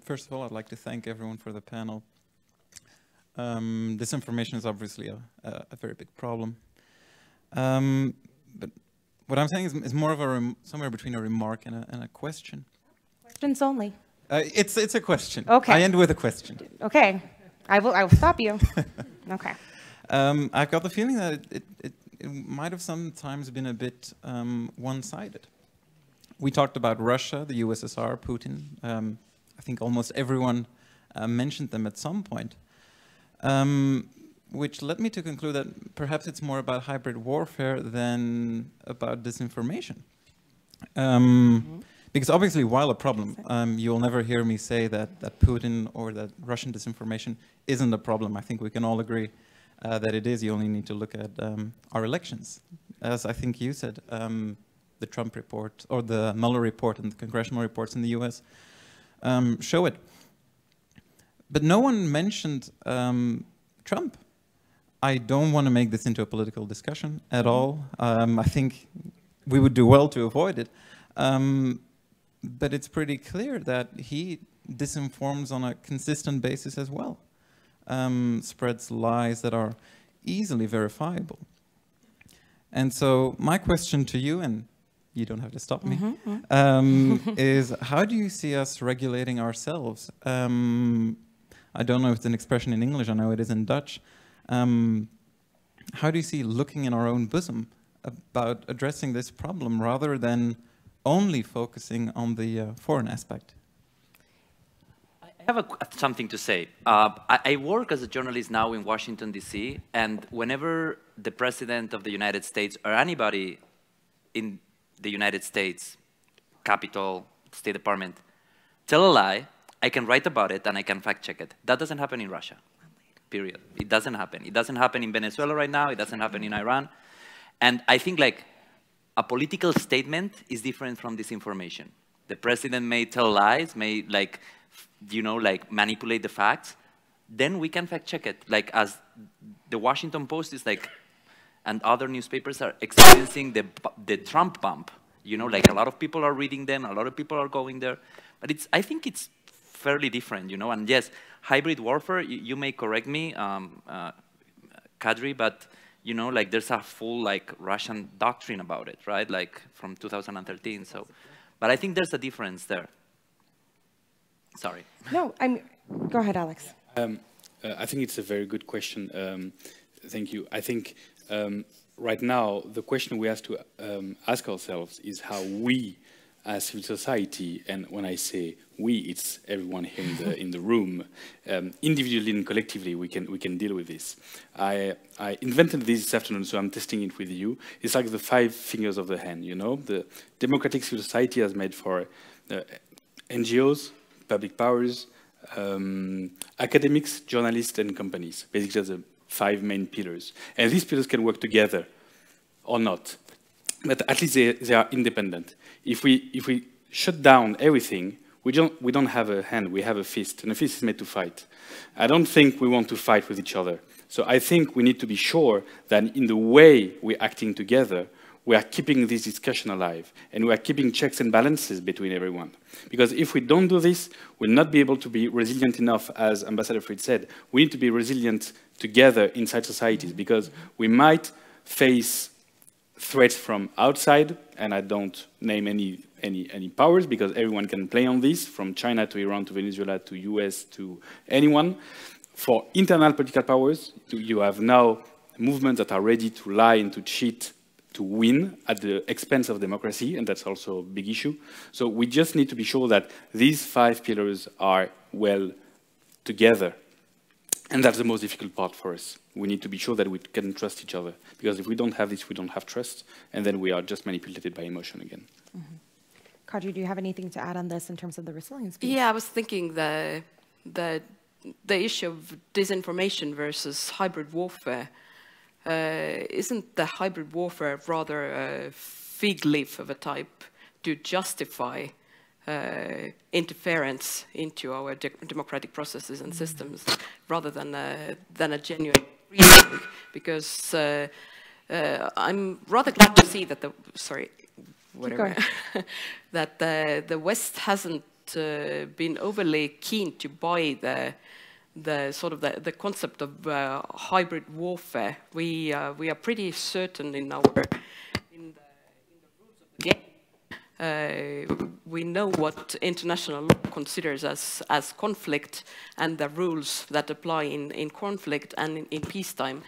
Speaker 11: First of all, I'd like to thank everyone for the panel. Disinformation is obviously a very big problem. But what I'm saying is more of a somewhere between a remark and a question.
Speaker 3: Questions only.
Speaker 11: It's a question.
Speaker 3: Okay.
Speaker 11: I end with a question.
Speaker 3: Okay. I will stop you. Okay.
Speaker 11: I've got the feeling that it might have sometimes been a bit one-sided. We talked about Russia, the USSR, Putin. I think almost everyone mentioned them at some point, which led me to conclude that perhaps it's more about hybrid warfare than about disinformation. Because obviously, while a problem, you'll never hear me say that Putin or that Russian disinformation isn't a problem. I think we can all agree that it is. You only need to look at our elections. As I think you said, the Trump report or the Mueller report and the congressional reports in the US show it. But no one mentioned Trump. I don't want to make this into a political discussion at all. I think we would do well to avoid it. But it's pretty clear that he disinforms on a consistent basis as well. Spreads lies that are easily verifiable. And so my question to you, and you don't have to stop me, is how do you see us regulating ourselves? I don't know if it's an expression in English, I know it is in Dutch. How do you see looking in our own bosom about addressing this problem rather than only focusing on the foreign aspect?
Speaker 7: I have something to say. I work as a journalist now in Washington, D.C., and whenever the President of the United States or anybody in the United States, Capitol, State Department, tell a lie, I can write about it and I can fact check it. That doesn't happen in Russia, period. It doesn't happen. It doesn't happen in Venezuela right now. It doesn't happen in Iran. And I think like a political statement is different from disinformation. The president may tell lies, may like, you know, like manipulate the facts. Then we can fact check it. Like as the Washington Post is like, and other newspapers are experiencing the Trump bump. You know, like a lot of people are reading them, a lot of people are going there. But I think it's fairly different, you know. And yes, hybrid warfare, you may correct me, Kadri, but you know, like there's a full like Russian doctrine about it, right? Like from 2013. So, but I think there's a difference there. Sorry.
Speaker 3: No, go ahead, Alex.
Speaker 5: I think it's a very good question. Thank you. I think right now the question we have to ask ourselves is how we, as civil society, and when I say we, it's everyone here in the room, individually and collectively, we can deal with this. I invented this afternoon, so I'm testing it with you. It's like the 5 fingers of the hand, you know. The democratic civil society has made for NGOs, public powers, academics, journalists, and companies. Basically, the 5 main pillars. And these pillars can work together or not. But at least they are independent. If we shut down everything, we don't have a hand, we have a fist, and a fist is made to fight. I don't think we want to fight with each other. So I think we need to be sure that in the way we're acting together, we are keeping this discussion alive, and we are keeping checks and balances between everyone. Because if we don't do this, we'll not be able to be resilient enough, as Ambassador Fried said. We need to be resilient together inside societies, because we might face threats from outside, and I don't name any powers, because everyone can play on this, from China to Iran to Venezuela to US to anyone. For internal political powers, you have now movements that are ready to lie and to cheat to win at the expense of democracy, and that's also a big issue. So we just need to be sure that these 5 pillars are well together. And that's the most difficult part for us. We need to be sure that we can trust each other. Because if we don't have this, we don't have trust, and then we are just manipulated by emotion again.
Speaker 3: Kadri, do you have anything to add on this in terms of the resilience piece?
Speaker 9: Yeah, I was thinking the issue of disinformation versus hybrid warfare. Isn't the hybrid warfare rather a fig leaf of a type to justify interference into our democratic processes and systems, rather than a genuine reason? Because I'm rather glad to see that that the West hasn't been overly keen to buy the concept of hybrid warfare. We are pretty certain in the We know what international law considers as conflict and the rules that apply in conflict and in peacetime,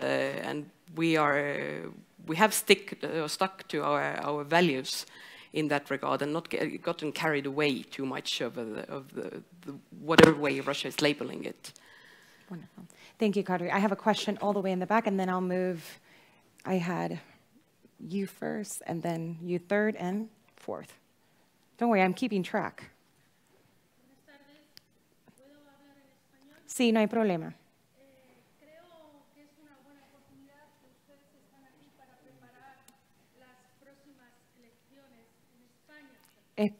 Speaker 9: and we have stuck to our values in that regard and not gotten carried away too much of the whatever way Russia is labeling it.
Speaker 3: Wonderful. Thank you, Kadri. I have a question all the way in the back, and then I'll move. I had you first, and then you third and fourth. Don't worry, I'm keeping track. Sí, no hay problema.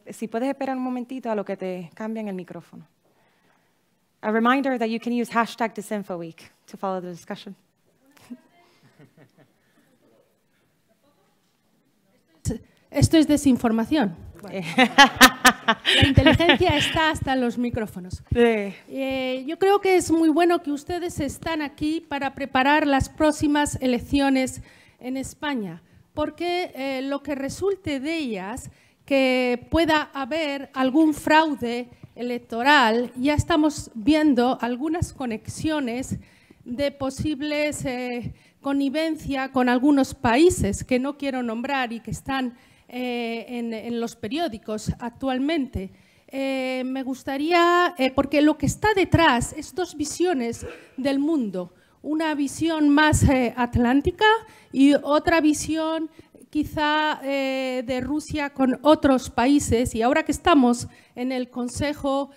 Speaker 3: Si puedes esperar un momentito a lo que te cambian el micrófono. A reminder that you can use hashtag DisinfoWeek to follow the discussion.
Speaker 12: Esto es desinformación. La inteligencia está hasta en los micrófonos. Yo creo que es muy bueno que ustedes están aquí para preparar las próximas elecciones en España, porque lo que resulte de ellas, que pueda haber algún fraude electoral, ya estamos viendo algunas conexiones de posibles connivencia con algunos países que no quiero nombrar y que están en los periódicos actualmente. Me gustaría, porque lo que está detrás es dos visiones del mundo, una visión más atlántica y otra visión quizá de Rusia con otros países, y ahora que estamos en el Consejo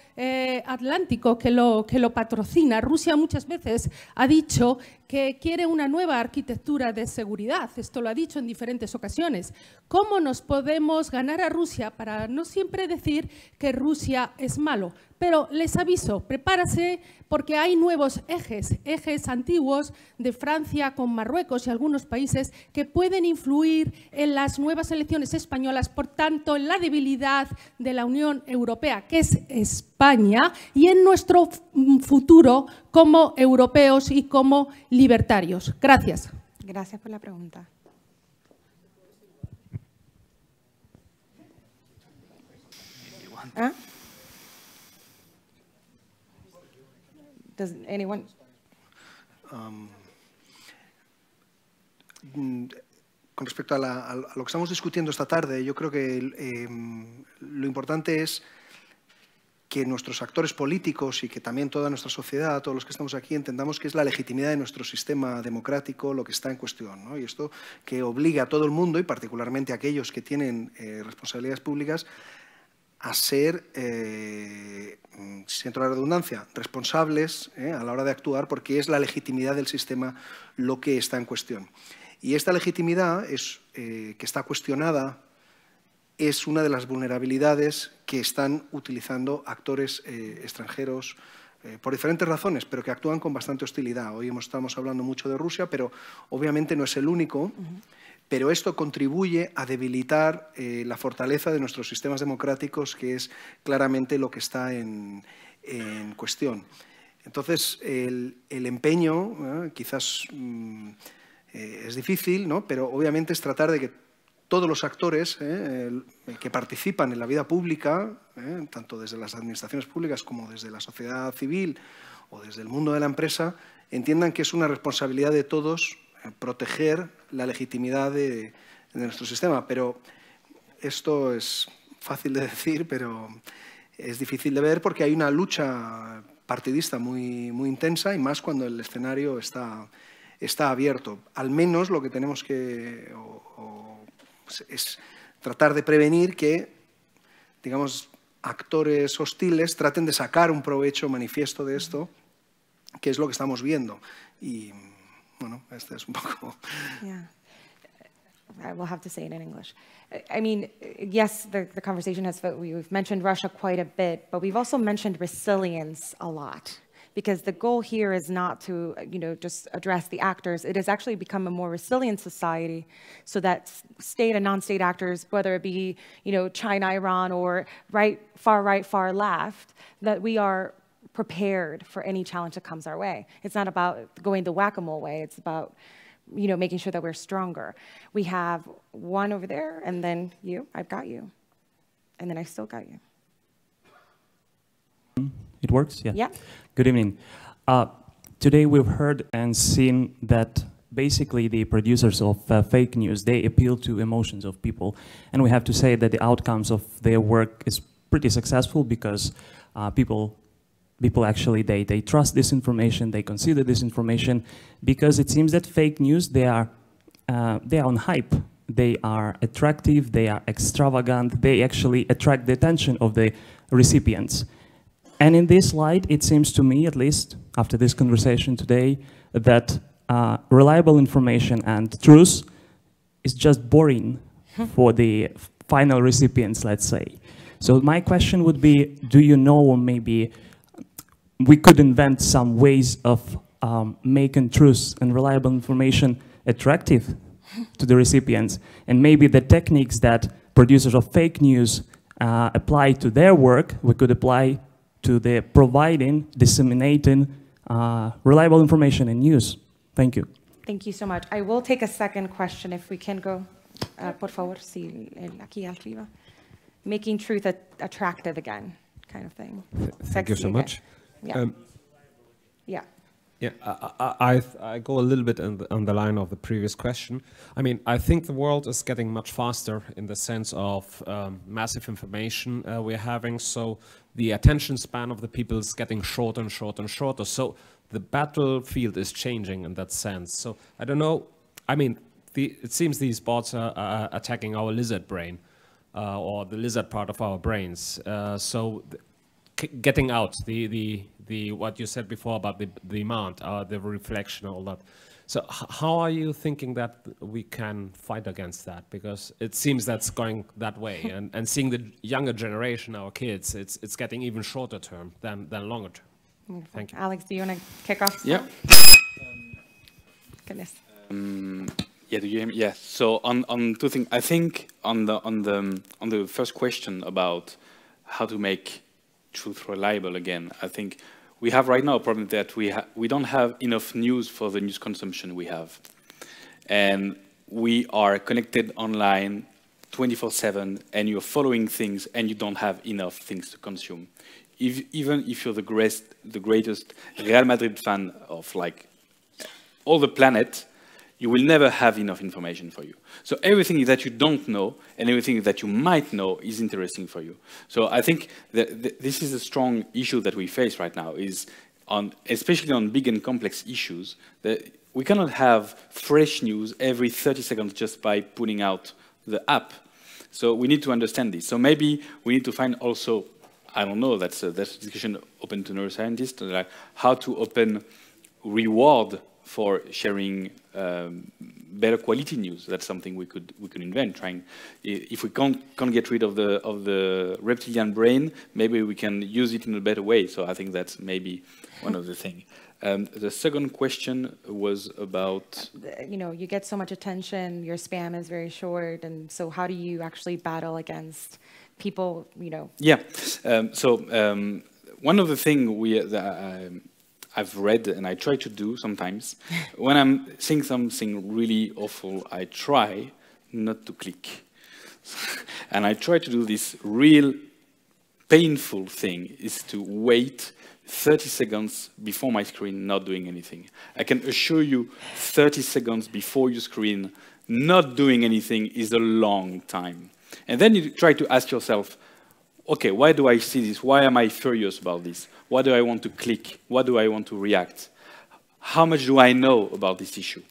Speaker 12: Atlántico que lo patrocina, Rusia muchas veces ha dicho que quiere una nueva arquitectura de seguridad, esto lo ha dicho en diferentes ocasiones. ¿Cómo nos podemos ganar a Rusia para no siempre decir que Rusia es malo? Pero les aviso, prepárase porque hay nuevos ejes antiguos de Francia con Marruecos y algunos países que pueden influir en las nuevas elecciones españolas, por tanto, en la debilidad de la Unión Europea, que es España, y en nuestro futuro como europeos y como libertarios. Gracias.
Speaker 3: Gracias por la pregunta. ¿Ah? Does anyone?
Speaker 8: Con respecto a lo que estamos discutiendo esta tarde, yo creo que lo importante es que nuestros actores políticos y que también toda nuestra sociedad, todos los que estamos aquí, entendamos que es la legitimidad de nuestro sistema democrático lo que está en cuestión, ¿no? Y esto que obliga a todo el mundo, y particularmente a aquellos que tienen responsabilidades públicas, a ser, siento la redundancia, responsables a la hora de actuar, porque es la legitimidad del sistema lo que está en cuestión. Y esta legitimidad que está cuestionada es una de las vulnerabilidades que están utilizando actores extranjeros por diferentes razones, pero que actúan con bastante hostilidad. Hoy estamos hablando mucho de Rusia, pero obviamente no es el único. Pero esto contribuye a debilitar la fortaleza de nuestros sistemas democráticos, que es claramente lo que está en cuestión. Entonces, el empeño quizás es difícil, ¿no? Pero obviamente es tratar de que todos los actores que participan en la vida pública, tanto desde las administraciones públicas como desde la sociedad civil o desde el mundo de la empresa, entiendan que es una responsabilidad de todos proteger la legitimidad de nuestro sistema. Pero esto es fácil de decir, pero es difícil de ver porque hay una lucha partidista muy intensa, y más cuando el escenario está abierto. Al menos lo que tenemos que es tratar de prevenir que, digamos, actores hostiles traten de sacar un provecho manifiesto de esto, que es lo que estamos viendo. Y bueno, este es un poco...
Speaker 3: Yeah. I will have to say it in English. I mean, yes, the conversation we've mentioned Russia quite a bit, but we've also mentioned resilience a lot, because the goal here is not to, just address the actors. It has actually become a more resilient society, so that state and non-state actors, whether it be, China, Iran, or far right, far left, that we are prepared for any challenge that comes our way. It's not about going the whack-a-mole way. It's about you know, making sure that we're stronger. We have one over there, and then you, I've got you. And then I still got you.
Speaker 13: It works? Yeah.
Speaker 3: Yeah.
Speaker 13: Good evening. Today we've heard and seen that basically the producers of fake news, they appeal to emotions of people. And we have to say that the outcomes of their work is pretty successful because people actually, they trust this information, they consider this information, because it seems that fake news, they are on hype. They are attractive, they are extravagant, they actually attract the attention of the recipients. And in this light, it seems to me, at least after this conversation today, that reliable information and truth is just boring for the final recipients, let's say. So my question would be, do you know, or maybe we could invent some ways of making truth and reliable information attractive to the recipients, and maybe the techniques that producers of fake news apply to their work, we could apply to the providing, disseminating reliable information and news. Thank you.
Speaker 3: Thank you so much. I will take a second question if we can go, por favor, sí, aquí arriba. Making truth attractive again, kind of thing.
Speaker 14: Thank you so much.
Speaker 3: Yeah. Yeah.
Speaker 14: Yeah, I go a little bit on the line of the previous question. I mean, I think the world is getting much faster in the sense of massive information we're having. So the attention span of the people is getting shorter and shorter and shorter. So the battlefield is changing in that sense. So I don't know. I mean, it seems these bots are attacking our lizard brain or the lizard part of our brains. So getting out the what you said before about the demand, the reflection, all that. So how are you thinking that we can fight against that? Because it seems that's going that way, and seeing the younger generation, our kids, it's getting even shorter term than longer term.
Speaker 3: Wonderful.
Speaker 14: Thank you.
Speaker 3: Alex, do you want to kick off?
Speaker 5: Yeah.
Speaker 3: Goodness.
Speaker 5: Yeah, do you hear me? Yeah. So on two things, I think on the first question about how to make truth reliable again, I think we have right now a problem that we don't have enough news for the news consumption we have, and we are connected online 24/7, and you're following things, and you don't have enough things to consume. Even if you're the greatest Real Madrid fan of like all the planet, you will never have enough information for you. So everything that you don't know and everything that you might know is interesting for you. So I think that this is a strong issue that we face right now, is especially on big and complex issues, that we cannot have fresh news every 30 seconds just by putting out the app. So we need to understand this. So maybe we need to find also, I don't know, that's a discussion open to neuroscientists, like how to open reward for sharing better quality news. That's something we could invent. Trying, if we can't get rid of the reptilian brain, maybe we can use it in a better way. So I think that's maybe one of the things. The second question was about,
Speaker 3: you know, you get so much attention, your spam is very short, and so how do you actually battle against people, you know?
Speaker 5: Yeah. One of the things I've read and I try to do sometimes, when I'm seeing something really awful, I try not to click. And I try to do this real painful thing, is to wait 30 seconds before my screen, not doing anything. I can assure you 30 seconds before your screen, not doing anything is a long time. And then you try to ask yourself, okay, why do I see this? Why am I furious about this? Why do I want to click? Why do I want to react? How much do I know about this issue?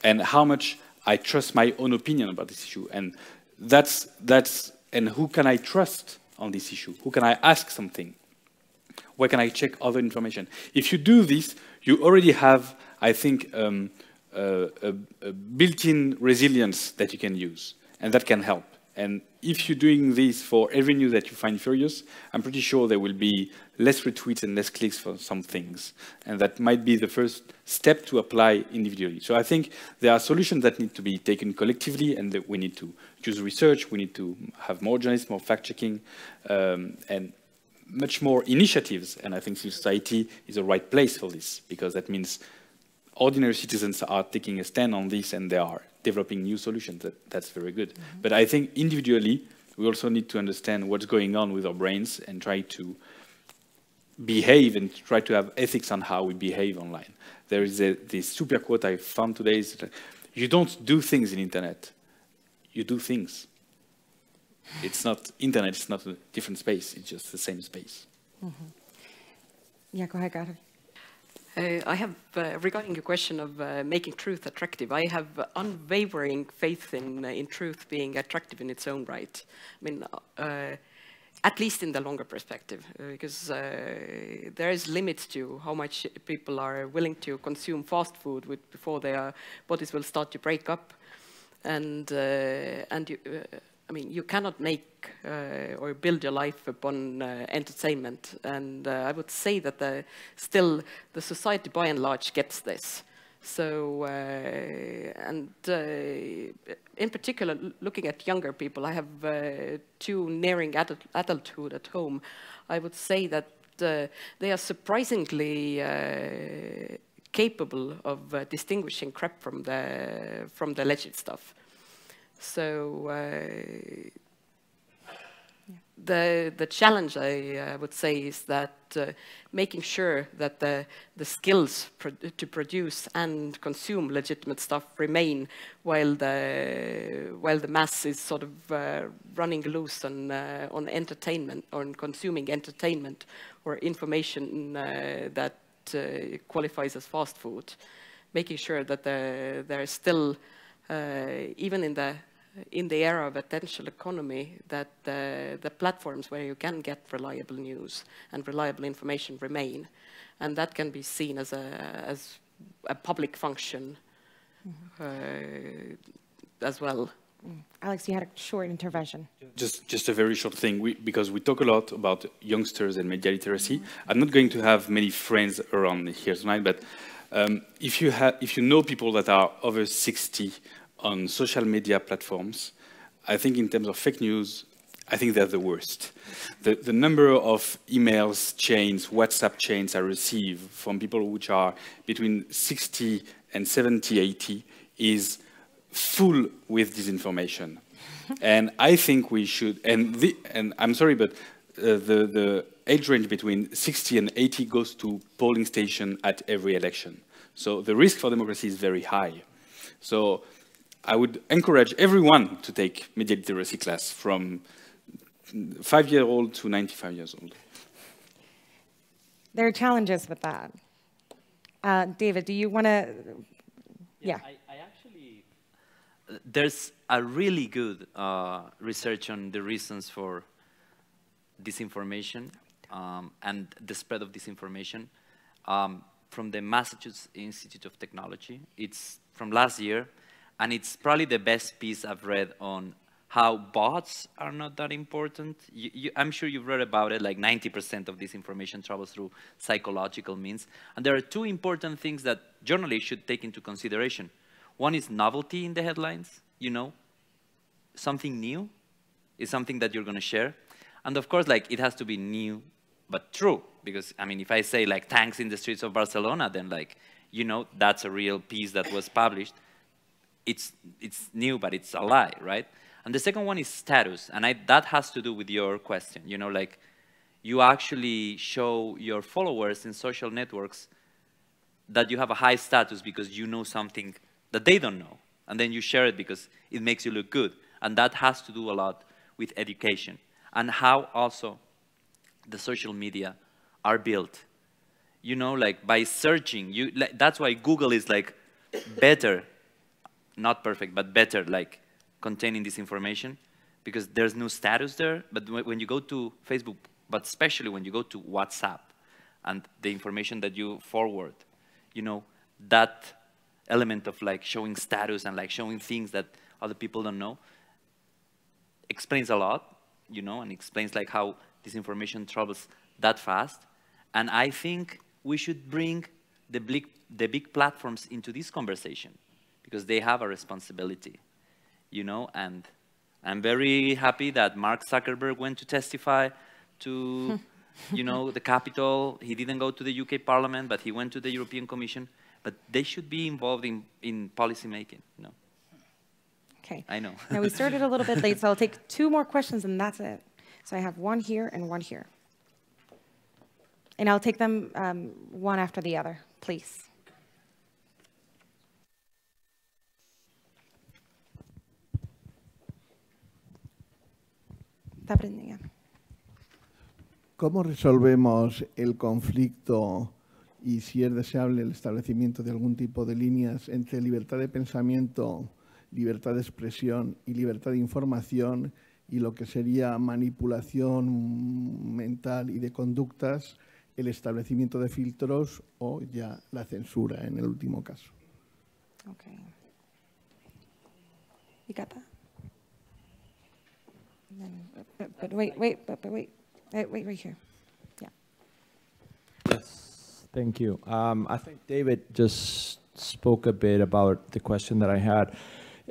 Speaker 5: And how much I trust my own opinion about this issue? And and who can I trust on this issue? Who can I ask something? Where can I check other information? If you do this, you already have, I think, a built-in resilience that you can use, and that can help. And if you're doing this for every news that you find furious, I'm pretty sure there will be less retweets and less clicks for some things. And that might be the first step to apply individually. So I think there are solutions that need to be taken collectively, and that we need to use research, we need to have more journalists, more fact-checking, and much more initiatives. And I think society is the right place for this, because that means
Speaker 15: ordinary citizens are taking a stand on this and they are developing new solutions. That's very good. But I think individually, we also need to understand what's going on with our brains and try to behave and try to have ethics on how we behave online. There is this super quote I found today, is that you don't do things in internet, you do things. It's not internet, it's not a different space, it's just the same space.
Speaker 3: Yeah, go ahead, Kadri.
Speaker 9: I have, regarding your question of making truth attractive, I have unwavering faith in truth being attractive in its own right. I mean, at least in the longer perspective, because there is limits to how much people are willing to consume fast food before their bodies will start to break up, and I mean, you cannot make or build your life upon entertainment, and I would say that still the society by and large gets this. So, in particular, looking at younger people, I have two nearing adulthood at home. I would say that they are surprisingly capable of distinguishing crap from the legit stuff. So the challenge, I would say, is that making sure that the skills to produce and consume legitimate stuff remain while the mass is sort of running loose on entertainment, or on consuming entertainment or information that qualifies as fast food. Making sure that there is still, even in the era of attention economy, that the platforms where you can get reliable news and reliable information remain, and that can be seen as a public function as well.
Speaker 3: Alex, you had a short intervention.
Speaker 15: Just a very short thing, because we talk a lot about youngsters and media literacy. I'm not going to have many friends around here tonight, but if you know people that are over 60 on social media platforms, I think in terms of fake news, I think they're the worst. The number of emails chains, WhatsApp chains I receive from people which are between 60 and 70, 80 is full with disinformation. And I think we should, and I'm sorry, but the age range between 60 and 80 goes to polling station at every election. So the risk for democracy is very high. So I would encourage everyone to take media literacy class from 5-year-old to 95 years old.
Speaker 3: There are challenges with that. David, do you want to? Yeah.
Speaker 7: I actually, there's a really good research on the reasons for disinformation and the spread of disinformation from the Massachusetts Institute of Technology. It's from last year. And it's probably the best piece I've read on how bots are not that important. I'm sure you've read about it, like 90% of this information travels through psychological means. And there are two important things that journalists should take into consideration. One is novelty in the headlines, you know. Something new is something that you're going to share. And of course, like, it has to be new but true. Because, I mean, if I say, like, tanks in the streets of Barcelona, then, like, you know, that's a real piece that was published. It's new, but it's a lie, right? And the second one is status, and that has to do with your question. You know, like, you actually show your followers in social networks that you have a high status because you know something that they don't know, and then you share it because it makes you look good. And that has to do a lot with education and how also the social media are built. You know, like, by searching, that's why Google is, like, better. Not perfect, but better, like containing this information, because there's no status there. But when you go to Facebook, but especially when you go to WhatsApp and the information that you forward, you know, that element of like showing status and like showing things that other people don't know explains a lot, you know, and explains like how this information travels that fast. And I think we should bring the big platforms into this conversation, because they have a responsibility, you know, and I'm very happy that Mark Zuckerberg went to testify to, you know, the Capitol. He didn't go to the UK Parliament, but he went to the European Commission. but they should be involved in policy making, you know.
Speaker 3: Okay.
Speaker 7: I know.
Speaker 3: Now, we started a little bit late, so I'll take 2 more questions, and that's it. So I have one here and one here. And I'll take them one after the other, please. Está prendido.
Speaker 16: ¿Cómo resolvemos el conflicto y si es deseable el establecimiento de algún tipo de líneas entre libertad de pensamiento, libertad de expresión y libertad de información y lo que sería manipulación mental y de conductas, el establecimiento de filtros o ya la censura en el último caso?
Speaker 3: Okay. You got that? But wait right here. Yeah.
Speaker 17: Yes, thank you. I think David just spoke a bit about the question that I had,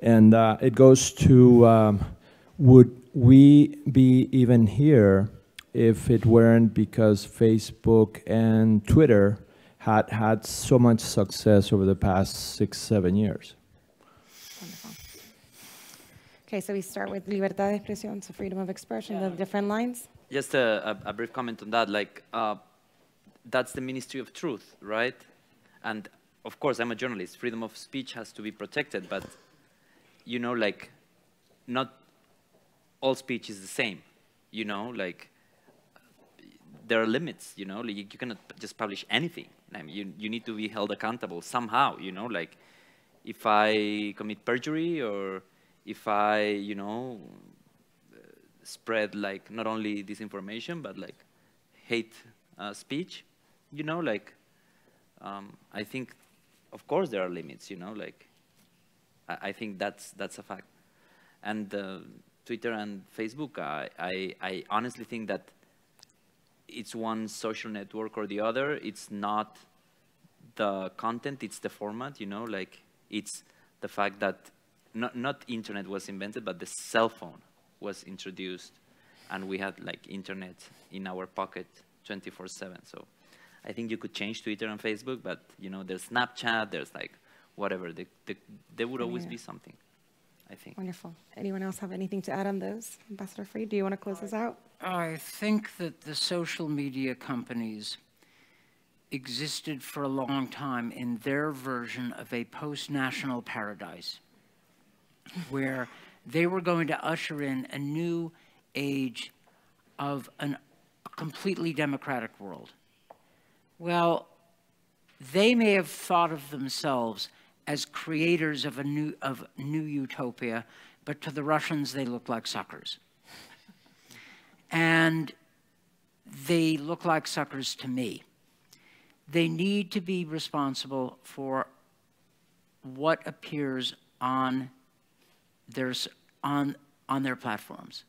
Speaker 17: and it goes to would we be even here if it weren't because Facebook and Twitter had so much success over the past 6-7 years?
Speaker 3: Wonderful. Okay, so we start with libertad de expresión, so freedom of expression, the different lines.
Speaker 7: Just a brief comment on that, like, that's the Ministry of Truth, right? And of course, I'm a journalist. Freedom of speech has to be protected, but, you know, like, not all speech is the same, you know, like, there are limits, you know, like, you cannot just publish anything. I mean, you need to be held accountable somehow, you know, like, if I commit perjury or if I, you know, spread, like, not only disinformation, but, like, hate speech, you know, like, I think, of course, there are limits, you know, like, I think that's a fact. And Twitter and Facebook, I honestly think that it's one social network or the other. It's not the content, it's the format, you know, like, it's the fact that not internet was invented, but the cell phone was introduced, and we had, like, internet in our pocket 24/7. So I think you could change Twitter and Facebook, but, you know, there's Snapchat, there's, like, whatever. There would always be something, I think.
Speaker 3: Wonderful. Anyone else have anything to add on those? Ambassador Freed, do you want to close this out?
Speaker 6: I think that the social media companies existed for a long time in their version of a post-national paradise, where they were going to usher in a new age of a completely democratic world. Well, they may have thought of themselves as creators of a new utopia, but to the Russians, they look like suckers. And they look like suckers to me. They need to be responsible for what appears on their platforms.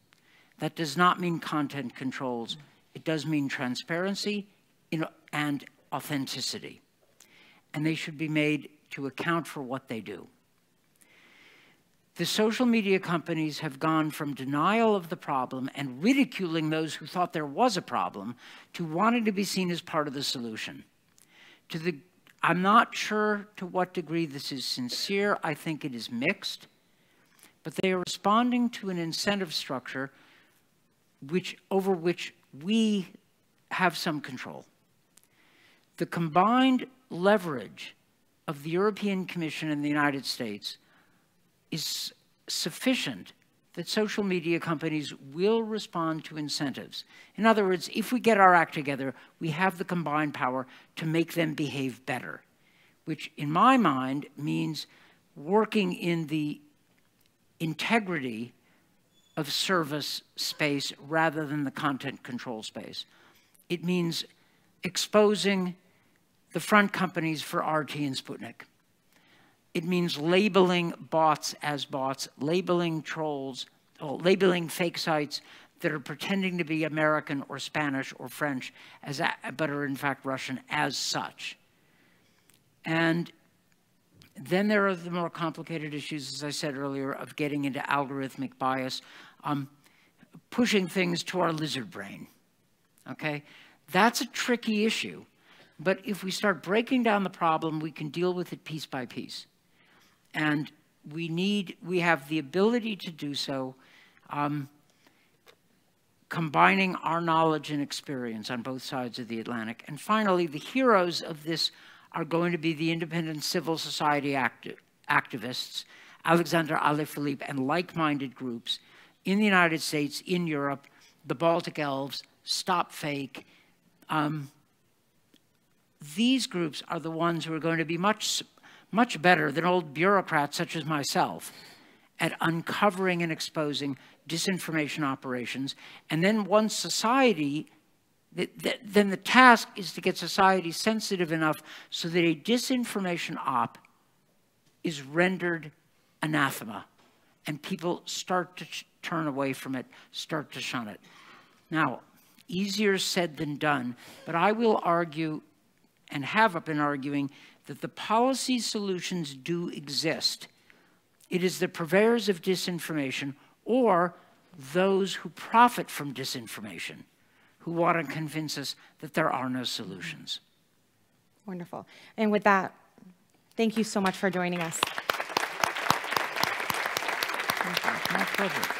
Speaker 6: That does not mean content controls. It does mean transparency and authenticity. And they should be made to account for what they do. The social media companies have gone from denial of the problem and ridiculing those who thought there was a problem to wanting to be seen as part of the solution. I'm not sure to what degree this is sincere. I think it is mixed. But they are responding to an incentive structure over which we have some control. The combined leverage of the European Commission and the United States is sufficient that social media companies will respond to incentives. In other words, if we get our act together, we have the combined power to make them behave better, which in my mind means working in the integrity of service space rather than the content control space. It means exposing the front companies for RT and Sputnik. It means labeling bots as bots, labeling trolls, labeling fake sites that are pretending to be American or Spanish or French, but are in fact Russian as such. And then there are the more complicated issues, as I said earlier, of getting into algorithmic bias, pushing things to our lizard brain, okay? That's a tricky issue But if we start breaking down the problem, we can deal with it piece by piece. And we have the ability to do so, combining our knowledge and experience on both sides of the Atlantic. And finally, the heroes of this are going to be the independent civil society activists, Alexandre, Alaphilippe, and like-minded groups in the United States, in Europe, the Baltic Elves, Stop Fake. These groups are the ones who are going to be much better than old bureaucrats such as myself at uncovering and exposing disinformation operations. And then once society, then the task is to get society sensitive enough so that a disinformation op is rendered anathema and people start to turn away from it, start to shun it. Now, easier said than done, but I will argue and have been arguing that the policy solutions do exist. It is the purveyors of disinformation or those who profit from disinformation who want to convince us that there are no solutions.
Speaker 3: Wonderful. And with that, thank you so much for joining us.
Speaker 6: My pleasure.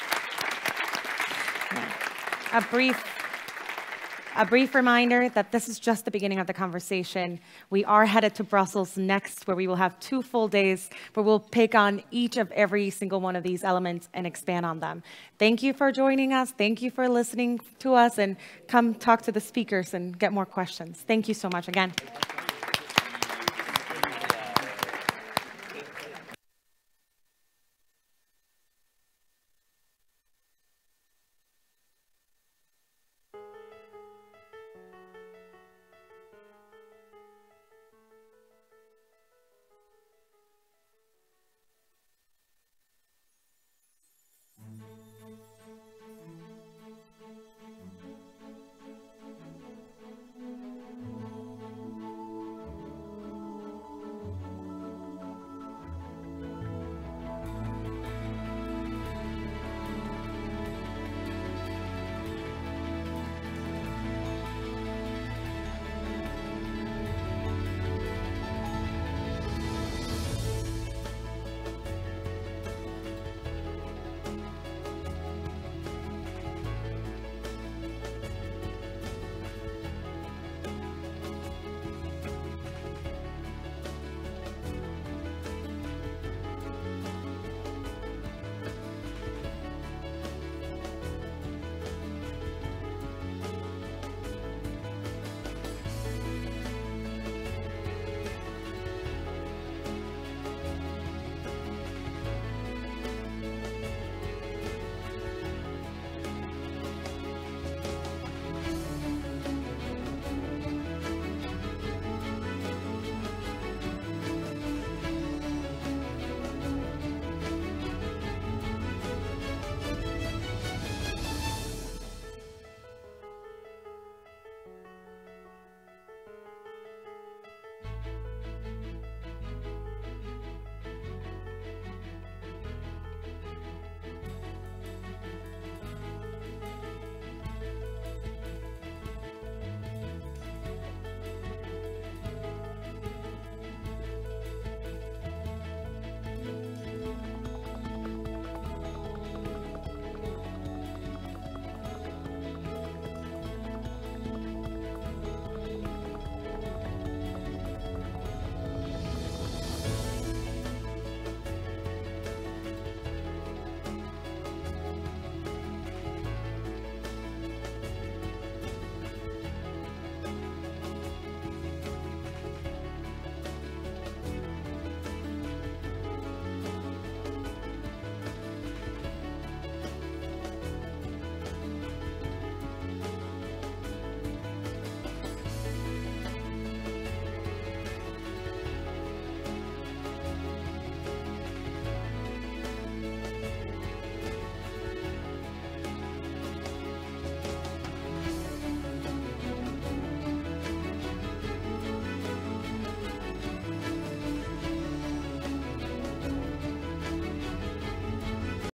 Speaker 3: A brief reminder that this is just the beginning of the conversation. We are headed to Brussels next, where we will have 2 full days where we'll pick on each of every single one of these elements and expand on them. Thank you for joining us. Thank you for listening to us, and come talk to the speakers and get more questions. Thank you so much again.